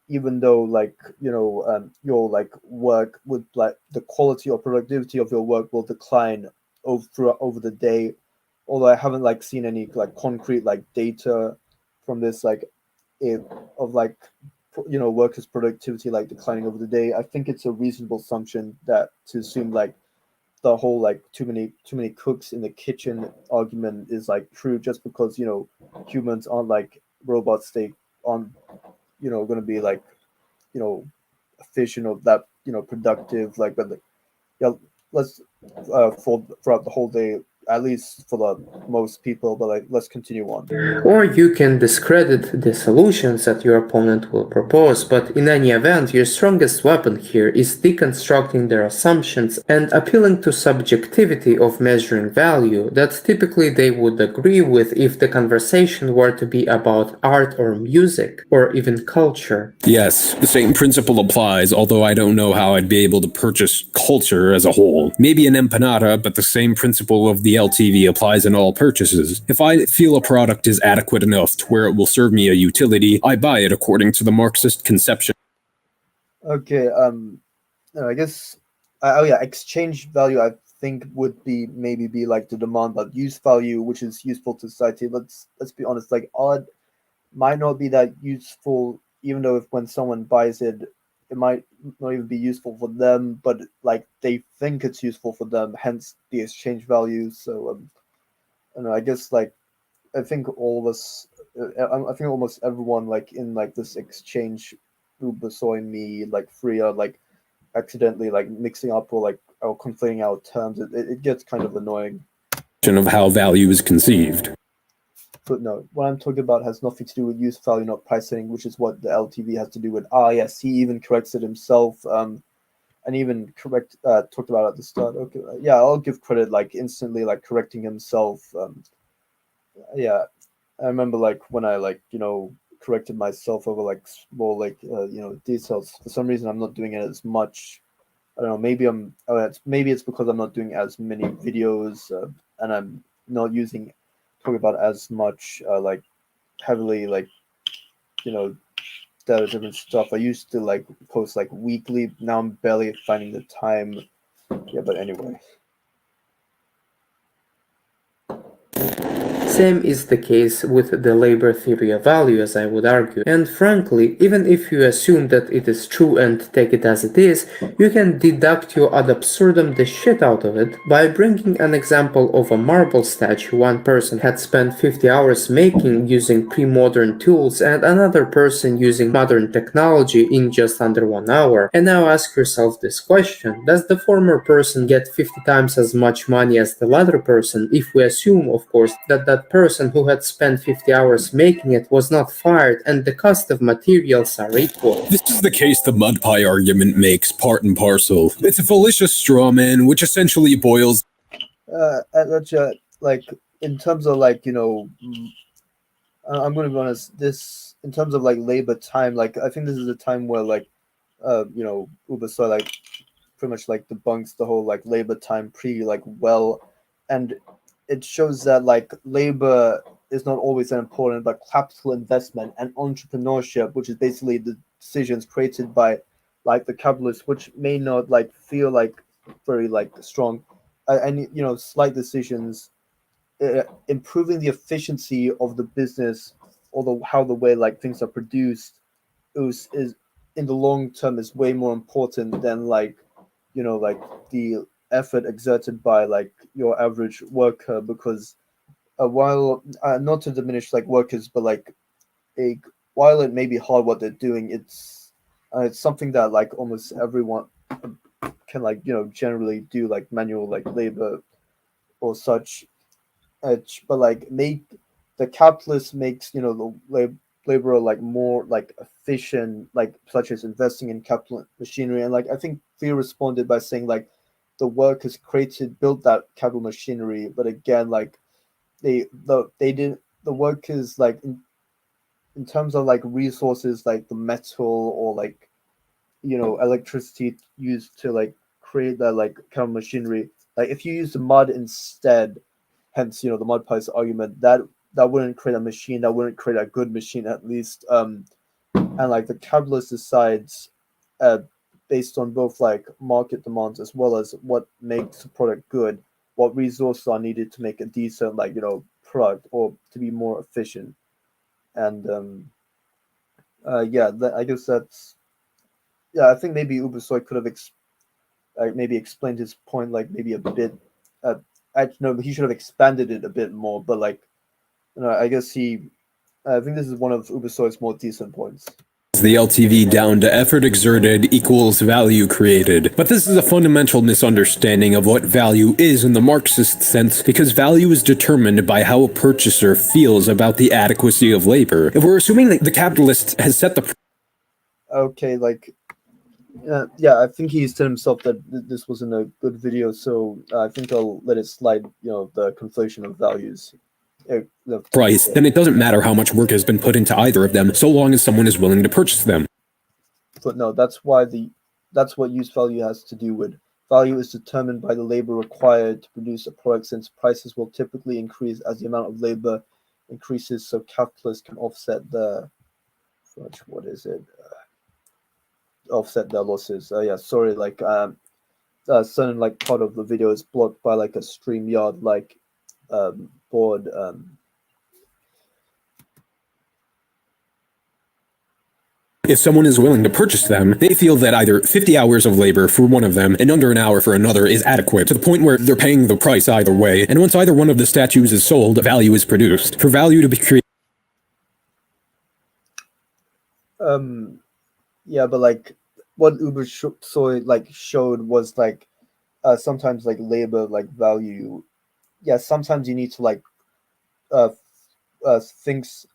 A: even though like your like work would like the quality or productivity of your work will decline over the day. Although I haven't like seen any like concrete like data from this like if of like workers productivity like declining over the day. I think it's a reasonable assumption that to assume like the whole like too many cooks in the kitchen argument is like true, just because humans aren't like robots. They aren't going to be like efficient or that productive, like, but like, yeah, let's for throughout the whole day, at least for the most people, but like let's continue on.
C: Or you can discredit the solutions that your opponent will propose, but in any event, your strongest weapon here is deconstructing their assumptions and appealing to subjectivity of measuring value that typically they would agree with if the conversation were to be about art or music, or even culture.
B: Yes, the same principle applies, although I don't know how I'd be able to purchase culture as a whole. Maybe an empanada, but the same principle of the LTV applies in all purchases. If I feel a product is adequate enough to where it will serve me a utility, I buy it according to the Marxist conception.
A: Okay, I guess oh yeah, exchange value I think would be like the demand, but use value, which is useful to society. Let's be honest, like art might not be that useful, even though if when someone buys it, it might not even be useful for them, but like they think it's useful for them, hence the exchange value. So I don't know, I guess like I think all of us, I think almost everyone like in like this exchange, Ubersoy me like free are like accidentally like mixing up or conflating our terms. It gets kind of annoying.
B: Of how value is conceived.
A: Footnote: what I'm talking about has nothing to do with use value, not pricing, which is what the LTV has to do with. Ah, yes, he even corrects it himself. And even talked about it at the start. Okay, yeah, I'll give credit like instantly, like correcting himself. Yeah, I remember like when I like corrected myself over like small like details. For some reason, I'm not doing it as much. I don't know. Maybe it's because I'm not doing as many videos, and I'm not talking about as much like heavily like the different stuff. I used to like post like weekly. Now I'm barely finding the time. Yeah, but anyway.
C: Same is the case with the labor theory of value, as I would argue, and frankly, even if you assume that it is true and take it as it is, you can deductio ad absurdum the shit out of it by bringing an example of a marble statue one person had spent 50 hours making using pre-modern tools and another person using modern technology in just under 1 hour. And now ask yourself this question: does the former person get 50 times as much money as the latter person if we assume, of course, that person who had spent 50 hours making it was not fired and the cost of materials are equal?
B: This is the case the mud pie argument makes part and parcel. It's a fallacious straw man, which essentially boils.
A: Like in terms of like I'm going to be honest. This in terms of like labor time, like I think this is a time where like Ubersoy like pretty much like debunks the whole like labor time and it shows that like labor is not always that important, but capital investment and entrepreneurship, which is basically the decisions created by like the capitalists, which may not like feel like very like strong, and slight decisions, improving the efficiency of the business or how the way like things are produced is in the long term is way more important than like like the effort exerted by like your average worker, because while not to diminish like workers, but like a while it may be hard what they're doing, it's something that like almost everyone can like generally do, like manual like labor or such. But like make the capitalist makes the laborer like more like efficient, like such as investing in capital machinery, and like I think Theo responded by saying like the workers built that capital machinery, but again, like they didn't, the workers, like in terms of like resources like the metal or like electricity used to like create that like kind of machinery, like if you use the mud instead, hence the mud pies argument, that wouldn't create a machine, that wouldn't create a good machine at least. And like the capitalist decides based on both like market demands as well as what makes a product good, what resources are needed to make a decent like product or to be more efficient. And yeah, I guess that's, yeah, I think maybe Ubersoy could have maybe explained his point like maybe a bit. No, he should have expanded it a bit more. But like, I guess I think this is one of Ubersoy's more decent points.
B: The LTV down to effort exerted equals value created. But this is a fundamental misunderstanding of what value is in the Marxist sense, because value is determined by how a purchaser feels about the adequacy of labor. If we're assuming that the capitalist has set the...
A: Okay, like, yeah, I think he said himself that this wasn't a good video, so I think I'll let it slide, the conflation of values.
B: Price, then it doesn't matter how much work has been put into either of them, so long as someone is willing to purchase them.
A: But no, that's what use value has to do with. Value is determined by the labor required to produce a product, since prices will typically increase as the amount of labor increases, so capitalists can offset offset their losses. Yeah, sorry, like certain like part of the video is blocked by like a StreamYard like board.
B: If someone is willing to purchase them, they feel that either 50 hours of labor for one of them and under an hour for another is adequate, to the point where they're paying the price either way, and once either one of the statues is sold, value is produced. For value to be created...
A: Yeah, but like what Ubersoy like showed was like sometimes like labor like value. Yeah, sometimes you need to like things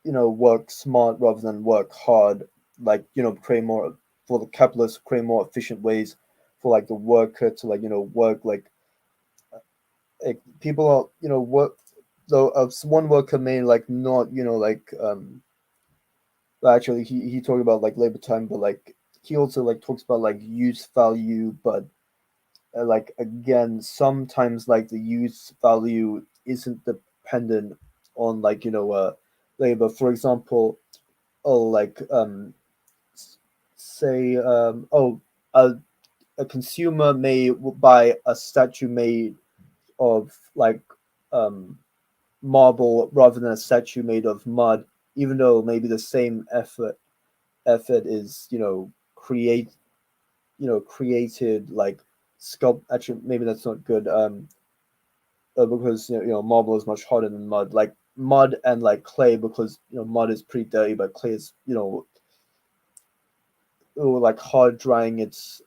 A: work smart rather than work hard, like create more, for the capitalists, create more efficient ways for like the worker to like work like people are work, though one worker may like not like well, actually he talked about like labor time, but like he also like talks about like use value, but like again sometimes like the use value isn't dependent on like labor. For example, like say a consumer may buy a statue made of like marble rather than a statue made of mud, even though maybe the same effort is created like sculpt. Actually, maybe that's not good. Because marble is much harder than mud. Like mud and like clay, because mud is pretty dirty, but clay is like hard drying. It's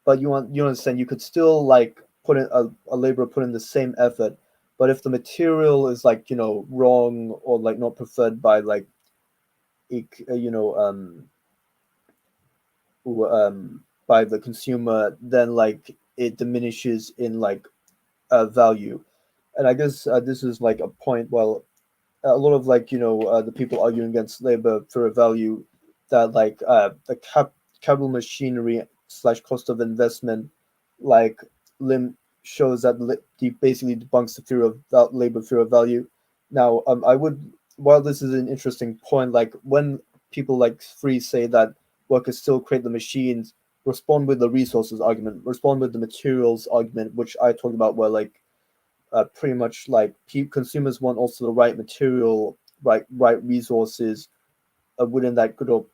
A: but you understand, you could still like put in a laborer put in the same effort, but if the material is like wrong or like not preferred by like by the consumer, then like it diminishes in like value. And I guess this is like a point. Well, a lot of like the people arguing against labor for a value, that like the capital machinery slash cost of investment like lim shows that basically debunks the fear of labor fear of value. Now I would, while this is an interesting point, like when people like Free say that workers still create the machines, respond with the resources argument, respond with the materials argument, which I talked about, where like pretty much like consumers want also the right material, right resources within that good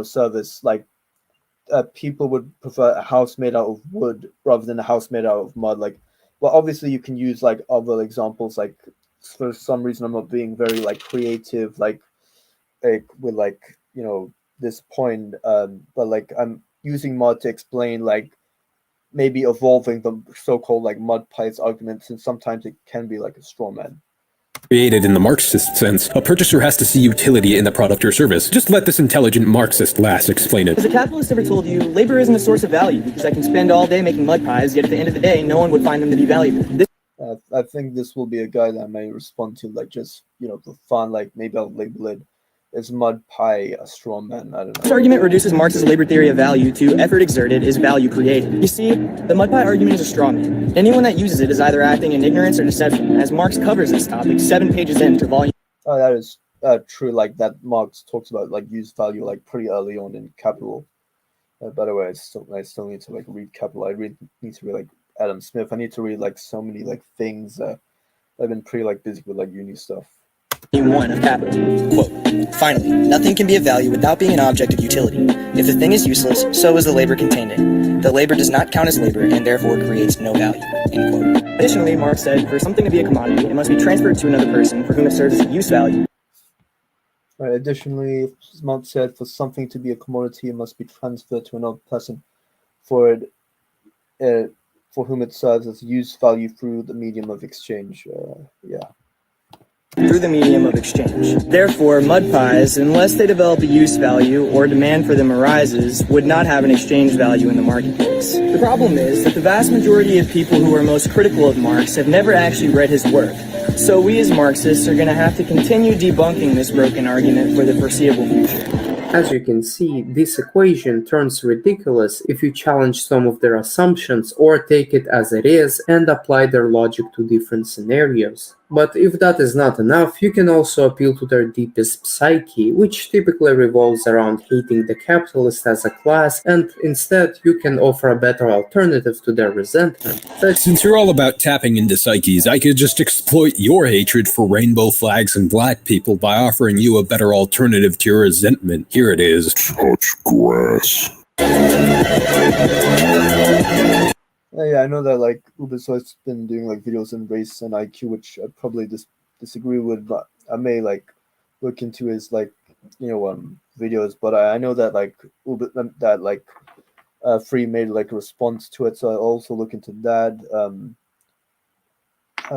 A: service. Like people would prefer a house made out of wood rather than a house made out of mud. Like, well, obviously you can use like other examples. Like for some reason I'm not being very like creative, like with like this point, but like I'm using mud to explain like maybe evolving the so-called like mud pies argument, since sometimes it can be like a straw man.
B: Created in the Marxist sense, a purchaser has to see utility in the product or service. Just let this intelligent Marxist lass explain it.
F: Has a capitalist ever told you, labor isn't a source of value because I can spend all day making mud pies, yet at the end of the day, no one would find them to be valuable?
A: I think this will be a guy that I may respond to, like, just, for fun, like, maybe I'll label it as mud pie, a straw man, I don't know.
F: This argument reduces Marx's labor theory of value to effort exerted is value created. You see, the mud pie argument is a straw man. Anyone that uses it is either acting in ignorance or deception, as Marx covers this topic 7 pages into volume.
A: Oh, that is true, like, that Marx talks about, like, use value, like, pretty early on in Capital. By the way, I still need to, like, read Capital. I need to read, like, Adam Smith. I need to read, like, so many, like, things. I've been pretty, like, busy with, like, uni stuff.
F: 1 of Capital. Quote, finally, nothing can be of value without being an object of utility. If the thing is useless, so is the labor contained in it. The labor does not count as labor and therefore creates no value. End quote. Additionally, Marx said, for something to be a commodity, it must be transferred to another person for whom it serves as a use value.
A: Right, additionally, Marx said, for something to be a commodity, it must be transferred to another person for whom it serves as use value through the medium of exchange.
F: Through the medium of exchange. Therefore, mud pies, unless they develop a use value or demand for them arises, would not have an exchange value in the marketplace. The problem is that the vast majority of people who are most critical of Marx have never actually read his work. So we as Marxists are going to have to continue debunking this broken argument for the foreseeable future.
C: As you can see, this equation turns ridiculous if you challenge some of their assumptions or take it as it is and apply their logic to different scenarios. But if that is not enough, you can also appeal to their deepest psyche, which typically revolves around hating the capitalist as a class, and instead you can offer a better alternative to their resentment.
B: Since you're all about tapping into psyches, I could just exploit your hatred for rainbow flags and black people by offering you a better alternative to your resentment. Here it is.
E: Touch grass.
A: Yeah, I know that, like, Ubersoy's been doing, like, videos on race and IQ, which I probably disagree with, but I may, like, look into his, like, videos. But I know that, like, Free made, like, a response to it, so I'll also look into that.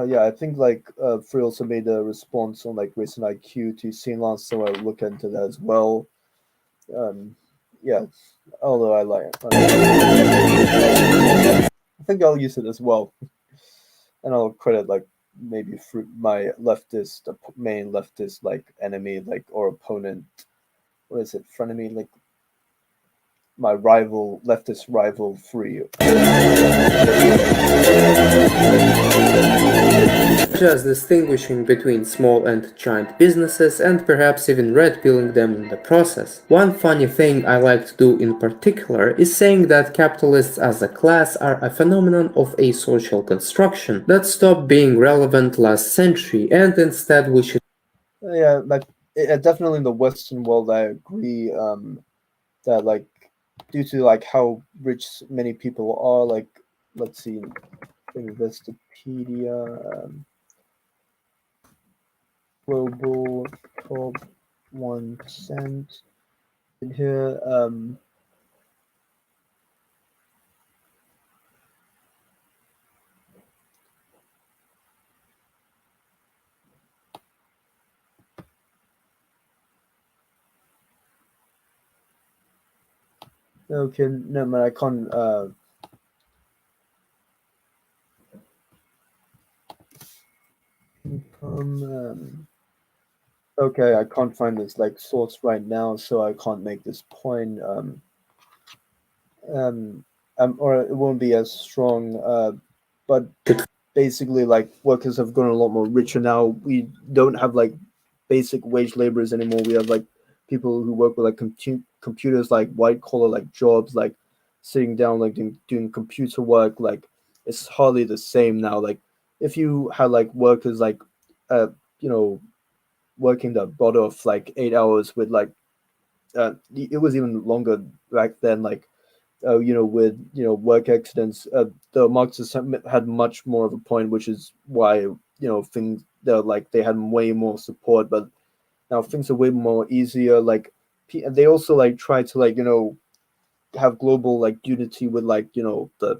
A: Yeah, I think, like, Free also made a response on, like, race and IQ to Scene Lance, so I'll look into that as well. Yeah, although I like it. I think I'll use it as well, and I'll credit, like, maybe my main leftist, like, enemy, like, or opponent. What is it? Frenemy, like, my leftist rival, Free.
C: Just distinguishing between small and giant businesses and perhaps even red pilling them in the process. One funny thing I like to do in particular is saying that capitalists as a class are a phenomenon of a social construction that stopped being relevant last century and instead we should...
A: Yeah, like, definitely in the Western world, I agree that, like, due to, like, how rich many people are, like, let's see, Investopedia, global top 1% in here. Okay, no man, I can't. Okay, I can't find this, like, source right now, so I can't make this point. Or it won't be as strong. But basically, like, workers have gotten a lot more richer now. We don't have, like, basic wage laborers anymore. We have, like, people who work with, like, computers, like, white collar, like, jobs, like sitting down, like, doing computer work. Like, it's hardly the same now. Like, if you had, like, workers, like, working the butt off, like, 8 hours with, like, it was even longer back then, like, with work accidents, the Marxists had much more of a point, which is why things they had way more support. But now things are way more easier. Like, they also, like, try to, like, have global, like, unity with, like, the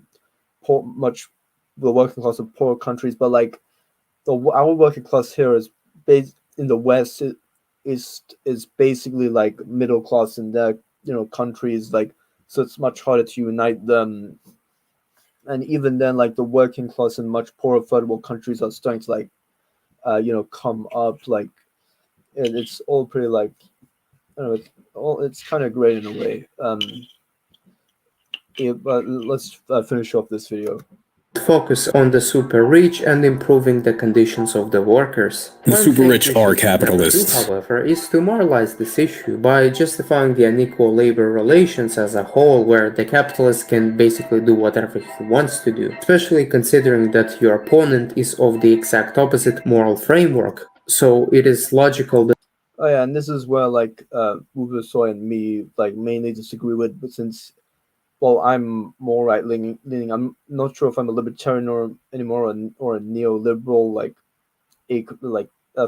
A: working class of poor countries. But, like, our working class here is in the West is basically like middle class in their countries, like, so it's much harder to unite them. And even then, like the working class in much poorer third world countries are starting to like come up. Like it's all pretty like it's kind of great in a way. Yeah, but let's finish off this video.
C: Focus on the super rich and improving the conditions of the workers.
B: The
C: One
B: super
C: thing
B: rich
C: we
B: are
C: should never do,
B: capitalists.
C: however, is to moralize this issue by justifying the unequal labor relations as a whole, where the capitalist can basically do whatever he wants to do, especially considering that your opponent is of the exact opposite moral framework. So it is logical that
A: Oh yeah, and this is where like Ubersoy and me like mainly disagree with, but since well, I'm more right leaning. I'm not sure if I'm a libertarian or anymore, or a neoliberal. Like,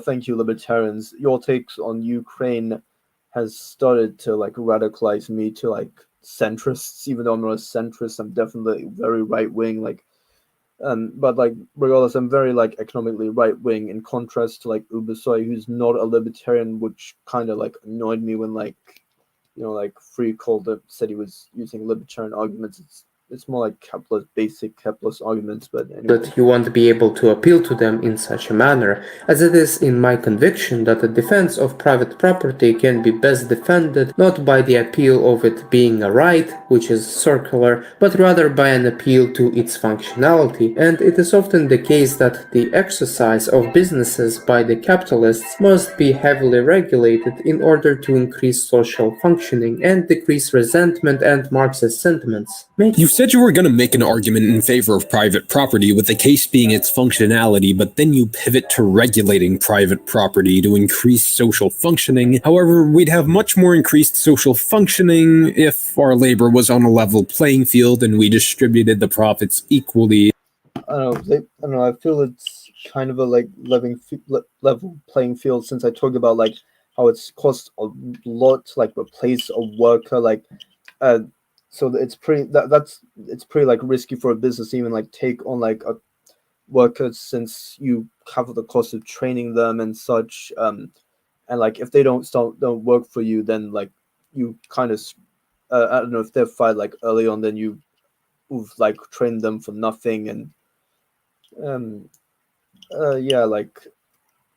A: thank you, libertarians. Your takes on Ukraine has started to like radicalize me to like centrists. Even though I'm not a centrist, I'm definitely very right wing. Like, but like regardless, I'm very like economically right wing. In contrast to like Ubersoy, who's not a libertarian, which kind of like annoyed me when like like Free called it, said he was using libertarian arguments. It's more like capitalist, basic capitalist arguments. But anyway,
C: you won't be able to appeal to them in such a manner, as it is in my conviction that the defense of private property can be best defended not by the appeal of it being a right, which is circular, but rather by an appeal to its functionality, and it is often the case that the exercise of businesses by the capitalists must be heavily regulated in order to increase social functioning and decrease resentment and Marxist sentiments.
B: You said you were going to make an argument in favor of private property, with the case being its functionality, but then you pivot to regulating private property to increase social functioning. However, we'd have much more increased social functioning if our labor was on a level playing field and we distributed the profits equally.
A: I don't know. I feel it's kind of a like level playing field, since I talked about like how it's cost a lot to like replace a worker. Like, so it's pretty it's pretty like risky for a business to even like take on like a worker, since you cover the cost of training them and such. And like if they don't work for you, then like you kind of I don't know, if they're fired like early on, then you've like trained them for nothing. And yeah, like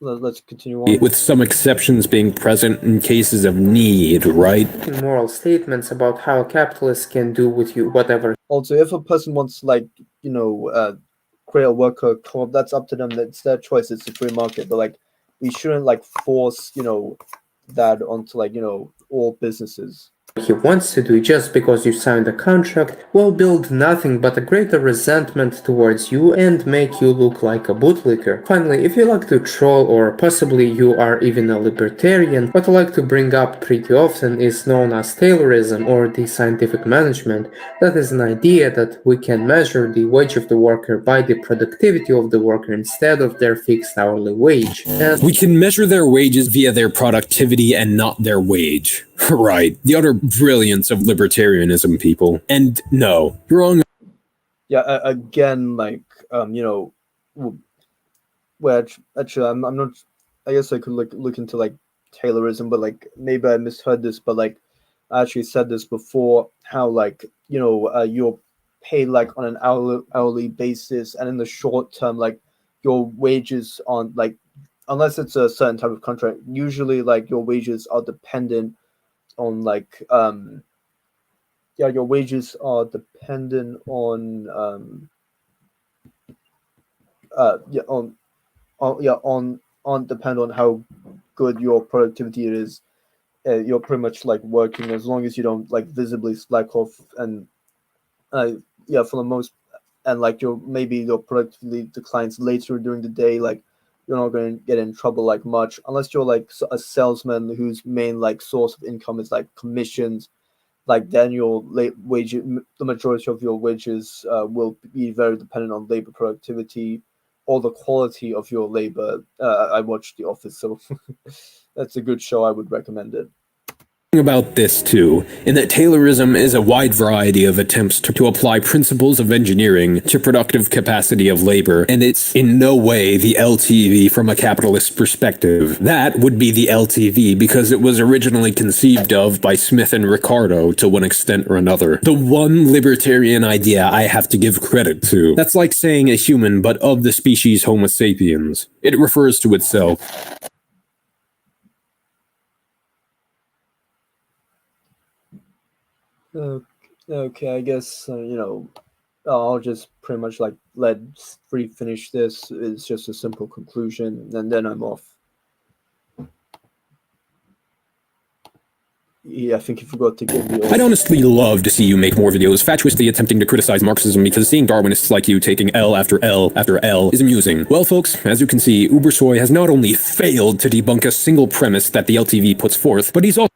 A: let's continue on.
B: With some exceptions being present in cases of need, right?
C: Moral statements about how capitalists can do with you whatever.
A: Also, if a person wants to like create a worker co-op, that's up to them. That's their choice. It's a free market. But like we shouldn't like force that onto like all businesses.
C: He wants to do just because you signed a contract will build nothing but a greater resentment towards you and make you look like a bootlicker. Finally, if you like to troll, or possibly you are even a libertarian, what I like to bring up pretty often is known as Taylorism, or the scientific management. That is an idea that we can measure the wage of the worker by the productivity of the worker instead of their fixed hourly wage.
B: We can measure their wages via their productivity and not their wage. Right. The utter brilliance of libertarianism, people. And no, you're wrong.
A: Yeah, again, like well, actually, I'm not. I guess I could look into like Taylorism, but like maybe I misheard this. But like I actually said this before, how like you're paid like on an hourly basis, and in the short term, like your wages on like, unless it's a certain type of contract, usually like your wages are dependent on like your wages are dependent on depend on how good your productivity is. You're pretty much like working, as long as you don't like visibly slack off. And for the most, and like maybe your productivity declines later during the day, like you're not going to get in trouble like much, unless you're like a salesman whose main like source of income is like commissions. Like then your the majority of your wages will be very dependent on labor productivity or the quality of your labor. I watched The Office, so that's a good show. I would recommend it.
B: about this too, in that Taylorism is a wide variety of attempts to apply principles of engineering to productive capacity of labor, and it's in no way the LTV from a capitalist perspective. That would be the LTV because it was originally conceived of by Smith and Ricardo to one extent or another. The one libertarian idea I have to give credit to. That's like saying a human but of the species Homo sapiens. It refers to itself.
A: Okay, I guess I'll just pretty much like let Free finish this. It's just a simple conclusion, and then I'm off. Yeah, I think you forgot to give me.
B: I'd honestly love to see you make more videos fatuously attempting to criticize Marxism, because seeing Darwinists like you taking L after L after L is amusing. Well, folks, as you can see, Ubersoy has not only failed to debunk a single premise that the LTV puts forth, but he's also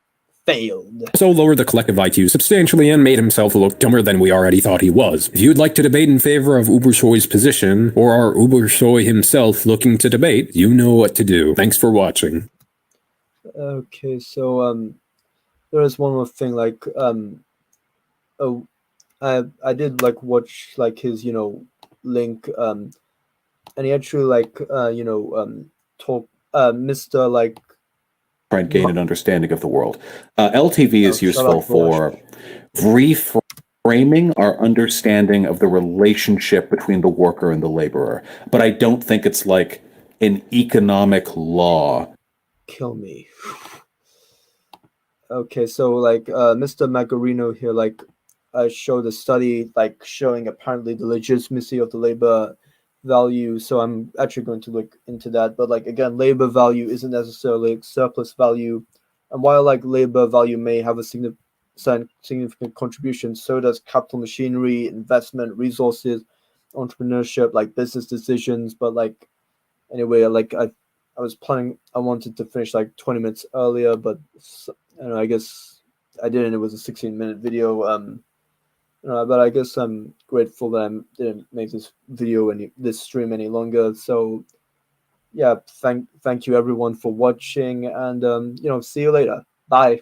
B: lowered the collective IQ substantially and made himself look dumber than we already thought he was. If you'd like to debate in favor of Ubersoy's position, or are Ubersoy himself looking to debate, you know what to do. Thanks for watching.
A: Okay, so there is one more thing, like I did like watch like his link and he actually like talk Mr. like
G: try and gain an understanding of the world. LTV is useful for reframing our understanding of the relationship between the worker and the laborer, but I don't think it's like an economic law.
A: Kill me. Okay, so like Mr. Magarino here like showed a study like showing apparently the legitimacy of the labor value. So I'm actually going to look into that. But like again, labor value isn't necessarily surplus value, and while like labor value may have a significant contribution, so does capital machinery, investment, resources, entrepreneurship, like business decisions. But like anyway, like I wanted to finish like 20 minutes earlier, but I guess I didn't. It was a 16-minute video. But I guess I'm grateful that I didn't make this stream any longer. So yeah, thank you everyone for watching, and see you later. Bye.